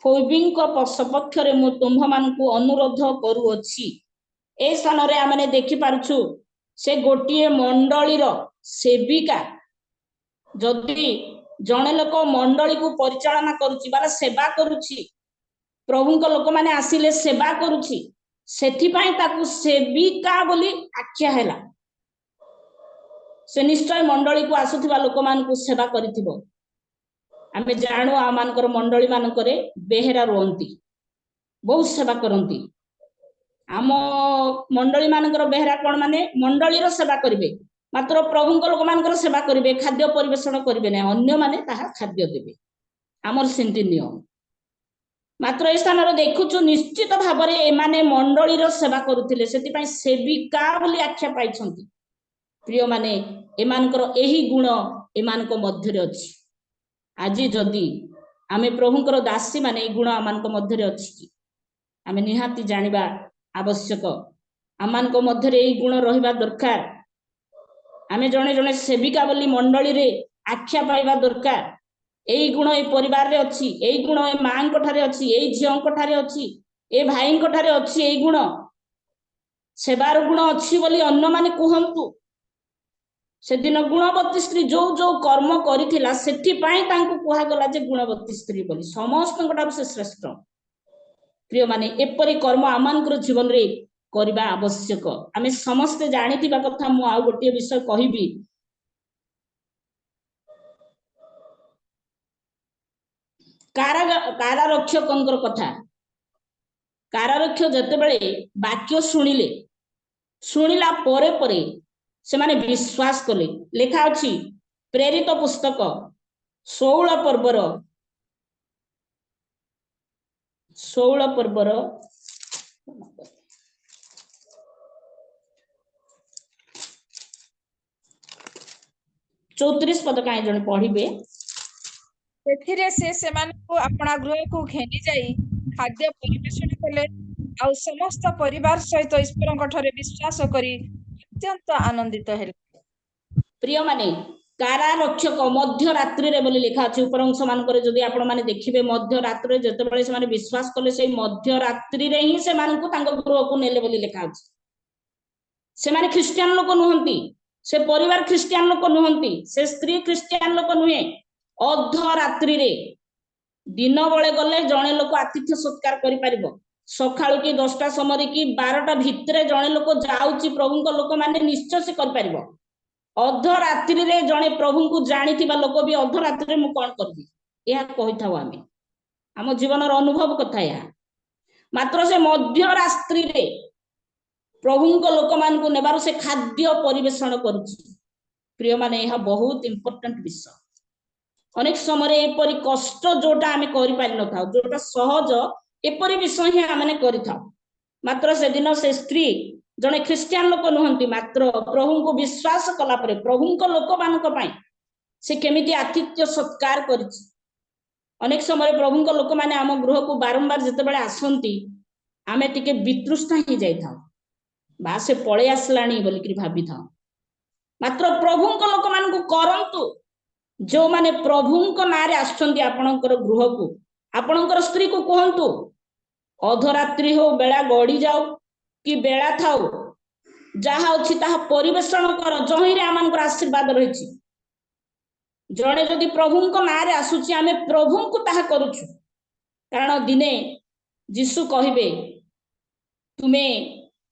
ଫୋଇବିଙ୍କ ସପକ୍ଷରେ ମୁଁ ତୁମ୍ଭମାନଙ୍କୁ ଅନୁରୋଧ କରୁଅଛି। ଏ ସ୍ଥାନରେ ଆମେ ଦେଖିପାରୁଛୁ ସେ ଗୋଟିଏ ମଣ୍ଡଳୀର ସେବିକା। ଯଦି ଜଣେ ଲୋକ ମଣ୍ଡଳୀକୁ ପରିଚାଳନା କରୁଛି ବା ସେବା କରୁଛି, ପ୍ରଭୁଙ୍କ ଲୋକମାନେ ଆସିଲେ ସେବା କରୁଛି, ସେଥିପାଇଁ ତାକୁ ସେବିକା ବୋଲି ଆଖ୍ୟା ହେଲା। ସେ ନିଶ୍ଚୟ ମଣ୍ଡଳୀକୁ ଆସୁଥିବା ଲୋକମାନଙ୍କୁ ସେବା କରିଥିବ। ଆମେ ଜାଣୁ ଆମମାନଙ୍କର ମଣ୍ଡଳୀ ମାନଙ୍କରେ ବେହେରା ରୁହନ୍ତି, ବହୁତ ସେବା କରନ୍ତି। ଆମ ମଣ୍ଡଳୀ ମାନଙ୍କର ବେହେରା କଣ? ମାନେ ମଣ୍ଡଳୀର ସେବା କରିବେ, ମାତ୍ର ପ୍ରଭୁଙ୍କ ଲୋକମାନଙ୍କର ସେବା କରିବେ, ଖାଦ୍ୟ ପରିବେଷଣ କରିବେ ନାହିଁ, ଅନ୍ୟମାନେ ତାହା ଖାଦ୍ୟ ଦେବେ। ଆମର ସେମିତି ନିୟମ। ମାତ୍ର ଏ ସ୍ଥାନରେ ଦେଖୁଛୁ ନିଶ୍ଚିତ ଭାବରେ ଏମାନେ ମଣ୍ଡଳୀର ସେବା କରୁଥିଲେ, ସେଥିପାଇଁ ସେବିକା ବୋଲି ଆଖ୍ୟା ପାଇଛନ୍ତି। ପ୍ରିୟମାନେ, ଏମାନଙ୍କର ଏହି ଗୁଣ ଏମାନଙ୍କ ମଧ୍ୟରେ ଅଛି। ଆଜି ଯଦି ଆମେ ପ୍ରଭୁଙ୍କର ଦାସୀ ମାନେ ଏହି ଗୁଣ ଆମମାନଙ୍କ ମଧ୍ୟରେ ଅଛି କି, ଆମେ ନିହାତି ଜାଣିବା ଆବଶ୍ୟକ। ଆମମାନଙ୍କ ମଧ୍ୟରେ ଏହି ଗୁଣ ରହିବା ଦରକାର। ଆମେ ଜଣେ ଜଣେ ସେବିକା ବୋଲି ମଣ୍ଡଳୀରେ ଆଖ୍ୟା ପାଇବା ଦରକାର। ଏଇ ଗୁଣ ଏ ପରିବାରରେ ଅଛି, ଏଇ ଗୁଣ ଏ ମାଙ୍କ ଠାରେ ଅଛି, ଏଇ ଝିଅଙ୍କ ଠାରେ ଅଛି, ଏ ଭାଇଙ୍କ ଠାରେ ଅଛି, ଏଇ ଗୁଣ ସେବାର ଗୁଣ ଅଛି ବୋଲି ଅନ୍ୟମାନେ କୁହନ୍ତୁ। ସେଦିନ ଗୁଣବତୀ ସ୍ତ୍ରୀ ଯୋଉ ଯୋଉ କର୍ମ କରିଥିଲା, ସେଥିପାଇଁ ତାଙ୍କୁ କୁହାଗଲା ଯେ ଗୁଣବତୀ ସ୍ତ୍ରୀ ବୋଲି, ସମସ୍ତଙ୍କ ଠାରୁ ସେ ଶ୍ରେଷ୍ଠ। ପ୍ରିୟମାନେ, ଏପରି କର୍ମ ଆମମାନଙ୍କର ଜୀବନରେ କରିବା ଆବଶ୍ୟକ। ଆମେ ସମସ୍ତେ ଜାଣିଥିବା କଥା। ମୁଁ ଆଉ ଗୋଟିଏ ବିଷୟ କହିବି। କାରାରକ୍ଷକଙ୍କର କଥା। କାରାରକ୍ଷକ ଯେତେବେଳେ ବାକ୍ୟ ଶୁଣିଲା ପରେ ପରେ ସେମାନେ ବିଶ୍ୱାସ କଲେ। ଲେଖା ଅଛି ପ୍ରେରିତ ପୁସ୍ତକ 16 ପର୍ବର 34 ପଦ କାହିଁ ଜଣେ ପଢିବେ। ସେଥିରେ ସେ ସେମାନଙ୍କୁ ଆପଣା ଗୃହକୁ ଘେନି ଯାଇ ଖାଦ୍ୟ ପରିବେଷଣ କଲେ ଆଉ ସମସ୍ତ ପରିବାର ସହିତ ଈଶ୍ୱରଙ୍କ ଠାରେ ବିଶ୍ୱାସ କରି ଅତ୍ୟନ୍ତ ଆନନ୍ଦିତ ହେଲେ। ପ୍ରିୟମାନେ, କାରାରକ୍ଷକ ମଧ୍ୟରାତ୍ରିରେ ବୋଲି ଲେଖା ଅଛି ଉପରଂଶ ମାନଙ୍କରେ। ଯଦି ଆପଣ ମାନେ ଦେଖିବେ ମଧ୍ୟରାତ୍ରିରେ ଯେତେବେଳେ ସେମାନେ ବିଶ୍ୱାସ କଲେ, ସେଇ ମଧ୍ୟରାତ୍ରିରେ ହିଁ ସେମାନଙ୍କୁ ତାଙ୍କ ଗୃହକୁ ନେଲେ ବୋଲି ଲେଖା ଅଛି। ସେମାନେ ଖ୍ରୀଷ୍ଟିଆନ ଲୋକ ନୁହନ୍ତି, ସେ ପରିବାର ଖ୍ରୀଷ୍ଟିଆନ ଲୋକ ନୁହନ୍ତି, ସେ ସ୍ତ୍ରୀ ଖ୍ରୀଷ୍ଟିଆନ ଲୋକ ନୁହେଁ। ଅର୍ଦ୍ଧରାତ୍ରିରେ, ଦିନ ବେଳେ ଗଲେ ଜଣେ ଲୋକ ଆତିଥ୍ୟ ସତ୍କାର କରିପାରିବ, ସକାଳୁ କି 10ଟା ସମୟରେ କି 12ଟା ଭିତରେ ଜଣେ ଲୋକ ଯାଉଛି ପ୍ରଭୁଙ୍କ ଲୋକମାନେ ନିଶ୍ଚୟ ସେ କରିପାରିବ। ଅର୍ଦ୍ଧରାତ୍ରିରେ ଜଣେ ପ୍ରଭୁଙ୍କୁ ଜାଣିଥିବା ଲୋକ ବି ଅର୍ଦ୍ଧରାତ୍ରିରେ ମୁଁ କଣ କରିବି ଏହା କହିଥାଉ। ଆମେ ଆମ ଜୀବନର ଅନୁଭବ କଥା ଏହା। ମାତ୍ର ସେ ମଧ୍ୟରାତ୍ରିରେ ପ୍ରଭୁଙ୍କ ଲୋକମାନଙ୍କୁ ନେବାରୁ ସେ ଖାଦ୍ୟ ପରିବେଷଣ କରୁଛି। ପ୍ରିୟମାନେ, ଏହା ବହୁତ ଇମ୍ପୋର୍ଟାଣ୍ଟ ବିଷୟ। ଅନେକ ସମୟରେ ଏପରି କଷ୍ଟ ଯୋଉଟା ଆମେ କରିପାରିନଥାଉ, ଯୋଉଟା ସହଜ, ଏପରି ବିଷୟ ହିଁ ଆମେ କରିଥାଉ। ମାତ୍ର ସେଦିନ ସେ ସ୍ତ୍ରୀ ଜଣେ ଖ୍ରୀଷ୍ଟିଆନ ଲୋକ ନୁହନ୍ତି, ମାତ୍ର ପ୍ରଭୁଙ୍କୁ ବିଶ୍ୱାସ କଲା ପରେ ପ୍ରଭୁଙ୍କ ଲୋକମାନଙ୍କ ପାଇଁ ସେ କେମିତି ଆତିଥ୍ୟ ସତ୍କାର କରିଛି। ଅନେକ ସମୟରେ ପ୍ରଭୁଙ୍କ ଲୋକମାନେ ଆମ ଗୃହକୁ ବାରମ୍ବାର ଯେତେବେଳେ ଆସନ୍ତି, ଆମେ ଟିକେ ବିତୃଷ୍ଣା ହେଇଯାଇଥାଉ, ବା ସେ ପଳେଇ ଆସିଲାଣି ବୋଲିକି ଭାବିଥାଉ। ମାତ୍ର ପ୍ରଭୁଙ୍କ ଲୋକମାନଙ୍କୁ କରନ୍ତୁ, ଯୋଉମାନେ ପ୍ରଭୁଙ୍କ ନାଁରେ ଆସୁଛନ୍ତି ଆପଣଙ୍କର ଗୃହକୁ, ଆପଣଙ୍କର ସ୍ତ୍ରୀକୁ କୁହନ୍ତୁ, ଅଧରାତ୍ରି ହଉ, ବେଳା ଗଡି ଯାଉ କି ବେଳା ଥାଉ, ଯାହା ଅଛି ତାହା ପରିବେଷଣ କର। ଯହିଁରେ ଆମମାନଙ୍କର ଆଶୀର୍ବାଦ ରହିଛି। ଜଣେ ଯଦି ପ୍ରଭୁଙ୍କ ନାଁରେ ଆସୁଛି, ଆମେ ପ୍ରଭୁଙ୍କୁ ତାହା କରୁଛୁ। କାରଣ ଦିନେ ଯୀଶୁ କହିବେ, ତୁମେ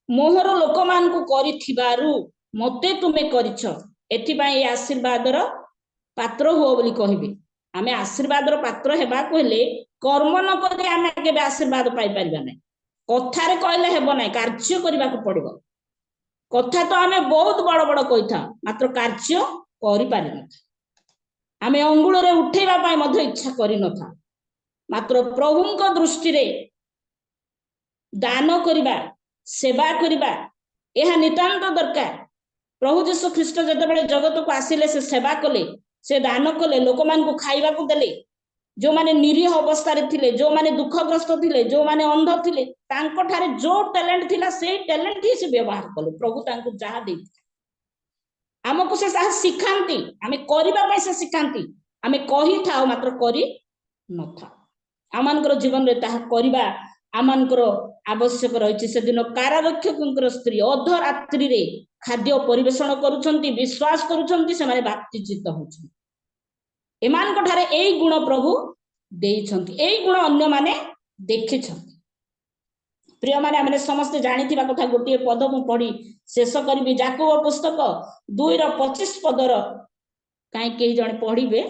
ମୋହର ଲୋକମାନଙ୍କୁ କରିଥିବାରୁ ମତେ ତୁମେ କରିଛ, ଏଥିପାଇଁ ଏ ଆଶୀର୍ବାଦର ପାତ୍ର ହୁଅ ବୋଲି କହିବେ। ଆମେ ଆଶୀର୍ବାଦର ପାତ୍ର ହେବାକୁ ହେଲେ କର୍ମ ନ କରି ଆମେ କେବେ ଆଶୀର୍ବାଦ ପାଇପାରିବା ନାହିଁ। କଥାରେ କହିଲେ ହେବ ନାହିଁ, କାର୍ଯ୍ୟ କରିବାକୁ ପଡିବ। କଥା ତ ଆମେ ବହୁତ ବଡ ବଡ କହିଥାଉ, ମାତ୍ର କାର୍ଯ୍ୟ କରିପାରିନଥାଉ। ଆମେ ଅଙ୍ଗୁଳରେ ଉଠେଇବା ପାଇଁ ମଧ୍ୟ ଇଚ୍ଛା କରିନଥାଉ। ମାତ୍ର ପ୍ରଭୁଙ୍କ ଦୃଷ୍ଟିରେ ଦାନ କରିବା, ସେବା କରିବା, ଏହା ନିତାନ୍ତ ଦରକାର। ପ୍ରଭୁ ଯୀଶୁ ଖ୍ରୀଷ୍ଟ ଯେତେବେଳେ ଜଗତକୁ ଆସିଲେ, ସେ ସେବା କଲେ, ସେ ଦାନ କଲେ, ଲୋକମାନଙ୍କୁ ଖାଇବାକୁ ଦେଲେ। ଯୋଉମାନେ ନିରୀହ ଅବସ୍ଥାରେ ଥିଲେ, ଯୋଉମାନେ ଦୁଃଖଗ୍ରସ୍ତ ଥିଲେ, ଯୋଉମାନେ ଅନ୍ଧ ଥିଲେ, ତାଙ୍କ ଠାରେ ଯୋଉ ଟ୍ୟାଲେଣ୍ଟ ଥିଲା ସେଇ ଟ୍ୟାଲେଣ୍ଟ ହିଁ ସେ ବ୍ୟବହାର କଲେ। ପ୍ରଭୁ ତାଙ୍କୁ ଯାହା ଦେଇଥିଲେ ଆମକୁ ସେ ତାହା ଶିଖାନ୍ତି, ଆମେ କରିବା ପାଇଁ ସେ ଶିଖାନ୍ତି। ଆମେ କହିଥାଉ ମାତ୍ର କରି ନଥାଉ। ଆମମାନଙ୍କର ଜୀବନରେ ତାହା କରିବା ଆମମାନଙ୍କର ଆବଶ୍ୟକ ରହିଛି। ସେଦିନ କାରାରକ୍ଷକଙ୍କର ସ୍ତ୍ରୀ ଅର୍ଦ୍ଧରାତ୍ରିରେ ଖାଦ୍ୟ ପରିବେଷଣ କରୁଛନ୍ତି, ବିଶ୍ୱାସ କରୁଛନ୍ତି, ସେମାନେ ବାପ୍ତିଜିତ ହଉଛନ୍ତି। ଏମାନଙ୍କ ଠାରେ ଏଇ ଗୁଣ ପ୍ରଭୁ ଦେଇଛନ୍ତି, ଏଇ ଗୁଣ ଅନ୍ୟମାନେ ଦେଖିଛନ୍ତି। ପ୍ରିୟମାନେ, ଆମେ ସମସ୍ତେ ଜାଣିଥିବା କଥା। ଗୋଟିଏ ପଦ ମୁଁ ପଢି ଶେଷ କରିବି। ଯାକୋବ ପୁସ୍ତକ 2:25 ପଦର କାହିଁ କେହି ଜଣେ ପଢିବେ।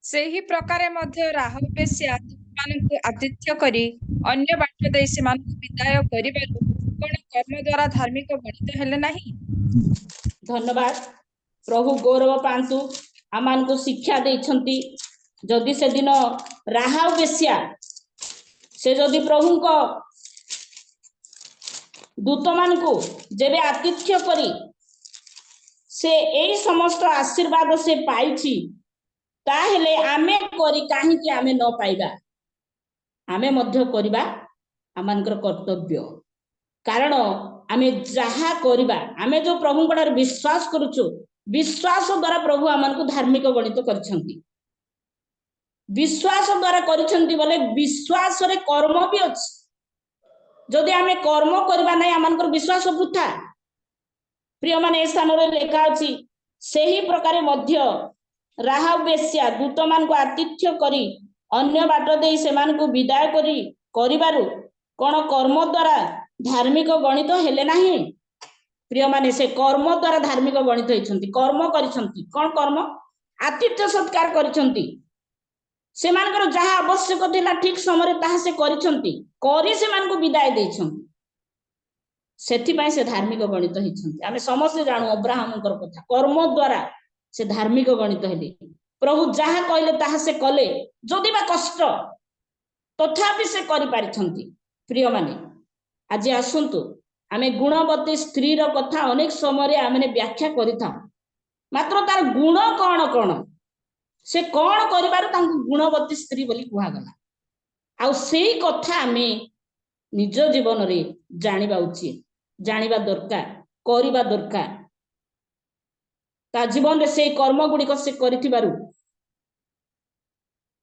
ସେହି ପ୍ରକାରେ ମଧ୍ୟ ରାହାବ ବେଶ୍ୟା ମାନଙ୍କୁ ଆତିଥ୍ୟ କରି ଅନ୍ୟ ବାଟ ଦେଇ ସେମାନଙ୍କୁ ବିଦାୟ କରିବାରୁ କଣ କର୍ମ ଦ୍ୱାରା ଧାର୍ମିକ ଗଣିତ ହେଲେ ନାହିଁ? ଧନ୍ୟବାଦ। ପ୍ରଭୁ ଗୌରବ ପାଆନ୍ତୁ। ଆମମାନଙ୍କୁ ଶିକ୍ଷା ଦେଇଛନ୍ତି। ଯଦି ସେଦିନ ରାହାବ ବେଶ୍ୟା ସେ ଯଦି ପ୍ରଭୁଙ୍କ ଦୂତମାନଙ୍କୁ ଯେବେ ଆତିଥ୍ୟ କରି ସେ ଏଇ ସମସ୍ତ ଆଶୀର୍ବାଦ ସେ ପାଇଛି, ତାହେଲେ ଆମେ କରି କାହିଁକି ଆମେ ନ ପାଇବା? ଆମେ ମଧ୍ୟ କରିବା ଆମମାନଙ୍କର କର୍ତ୍ତବ୍ୟ। କାରଣ ଆମେ ଯାହା କରିବା, ଆମେ ଯୋଉ ପ୍ରଭୁଙ୍କ ଠାରେ ବିଶ୍ୱାସ କରୁଛୁ, ବିଶ୍ୱାସ ଦ୍ୱାରା ପ୍ରଭୁ ଆମମାନଙ୍କୁ ଧାର୍ମିକ ଗଣିତ କରିଛନ୍ତି। ବିଶ୍ୱାସ ଦ୍ୱାରା କରିଛନ୍ତି ବୋଲେ ବିଶ୍ୱାସରେ କର୍ମ ବି ଅଛି। ଯଦି ଆମେ କର୍ମ କରିବା ନାହିଁ, ଆମମାନଙ୍କର ବିଶ୍ୱାସ ବୃଥା। ପ୍ରିୟମାନେ, ଏ ସ୍ଥାନରେ ଲେଖା ଅଛି, ସେହି ପ୍ରକାରେ ମଧ୍ୟ ରାହାବ ବେଶ୍ୟା ଦୂତମାନଙ୍କୁ ଆତିଥ୍ୟ କରି अन्य बाट देई सेमानकु विदाय करिबारु कोन कर्म द्वारा धार्मिक गणित हेले नाही प्रिय माने से कर्म द्वारा धार्मिक गणित होइछंती कर्म करिछंती कोन कर्म आतिथ्य सत्कार करिछंती सेमानकर जहा आवश्यक थिला ठीक समय ताहा से करिछंती करी सेमानकु विदाय देइछंती सेथि पय से धार्मिक गणित होइछंती आमे समस्त जानु अब्राहमकर कथा कर्म द्वारा से धार्मिक गणित हेले प्रभु जहा कहले ताहा से कले जदि बा कष्ट तथापि से करि पारिछंती प्रिय माने आज आसंतु आमे गुणवती स्त्री रो कथा अनेक समय आमे व्याख्या करिथा मात्र तार गुण कोन कोन से कोन करिबार तांको गुणवती स्त्री बोली कुहा गला आ सेही कथा आमे निज जीवन रे जानिबा उचित जानिबा दरकार करिबा दरकार ता जीवन रे से कर्म गुडी को से करिथिबारु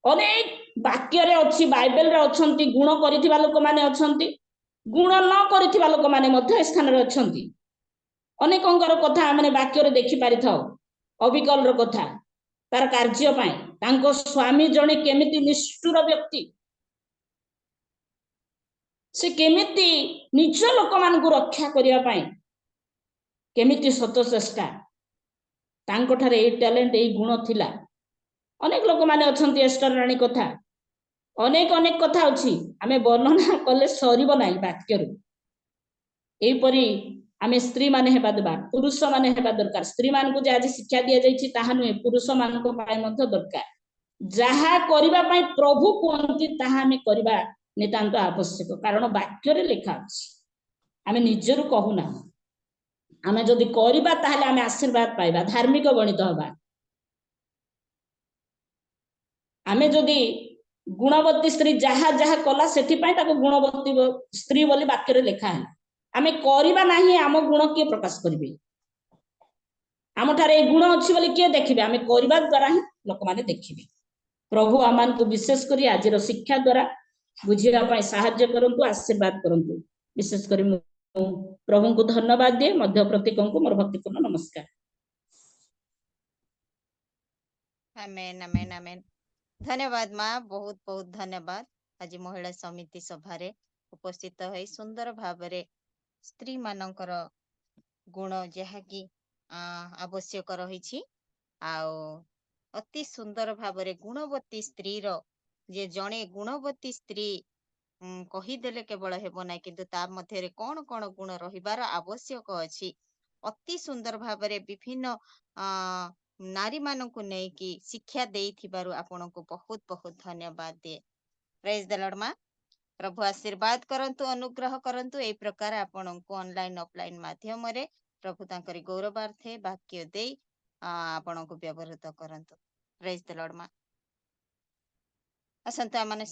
अनेक वाक्य रे अछि बाइबल रे अछंती गुण करिथिबा लोक माने अछंती गुण न करिथिबा लोक माने मध्ये स्थान रे अछंती अनेकंकर कथा माने वाक्य रे देखि पारिथाओ अविकल रो कथा तार कार्य पाए तांको स्वामी जणे केमिति निष्ठुर व्यक्ति से केमिति निज लोक मान को रक्षा करिया पाए केमिति सत चेष्टा तांको ठारे ए टैलेंट ए गुण थिला अनेक लोक माने अछंती एस्टर रानी कथा अनेक अनेक कथा अछि आमे वर्णना कले सरीबो नाही वाक्य रे एई परी आमे स्त्री माने हेबा दबा पुरुष माने हेबा दरकार स्त्री मान को जे आज शिक्षा दिया जायछि ताहा नुहे पुरुष मान को पाए मध्ये दरकार जहा करिबा पाए प्रभु कोनति ताहा आमे करिबा नितांत आवश्यक कारण वाक्य रे लिखा अछि आमे निजरु कहू ना आमे जदि करिबा ताहाले आमे आशीर्वाद पाइबा धार्मिक गणित होबा आमे जदि गुणवती स्त्री जहा जहा कला सेठी पाए ताको गुणवती स्त्री बोली वाक्य रे लिखा है आमे करिबा नाही आम गुण के प्रकाश करिवे आम ठारे ए गुण अछि बोली के देखिबे आमे करिबा द्वारा ही लोक माने देखिबे प्रभु आमान को विशेष करी आज रो शिक्षा द्वारा बुझिया पाए सहाय्य करंतु आशीर्वाद करंतु विशेष करी प्रभु को धन्यवाद दे मध्य प्रतीकों को मोर भक्तिपूर्ण नमस्कार आमेन आमेन आमेन धन्यवाद माँ बहुत बहुत धन्यवाद आज महिला समिति सभारे उपस्थित है सुंदर भावरे स्त्री मानकर गुण जहाँकि आवश्यक रही अति सुंदर भावरे गुणवती स्त्री रो जे जणे गुणवती स्त्री कहीदेले केवल हेबो ना किंतु ता मध्यरे कोन कोन गुण रहिबार आवश्यक अछि अति सुंदर भावरे विभिन्न नारी मानक नहीं कि शिक्षा देइथिबारु आपनको बहुत बहुत धन्यवाद दे प्रेज द लॉर्ड मां प्रभु आशीर्वाद करंतु अनुग्रह करंतु ए प्रकार आपनको ऑनलाइन ऑफलाइन माध्यम रे प्रभु तांकरी गौरवार्थे वाक्य दे आपनको व्यवहृत करंतु प्रेज द लॉर्ड मां असंत माने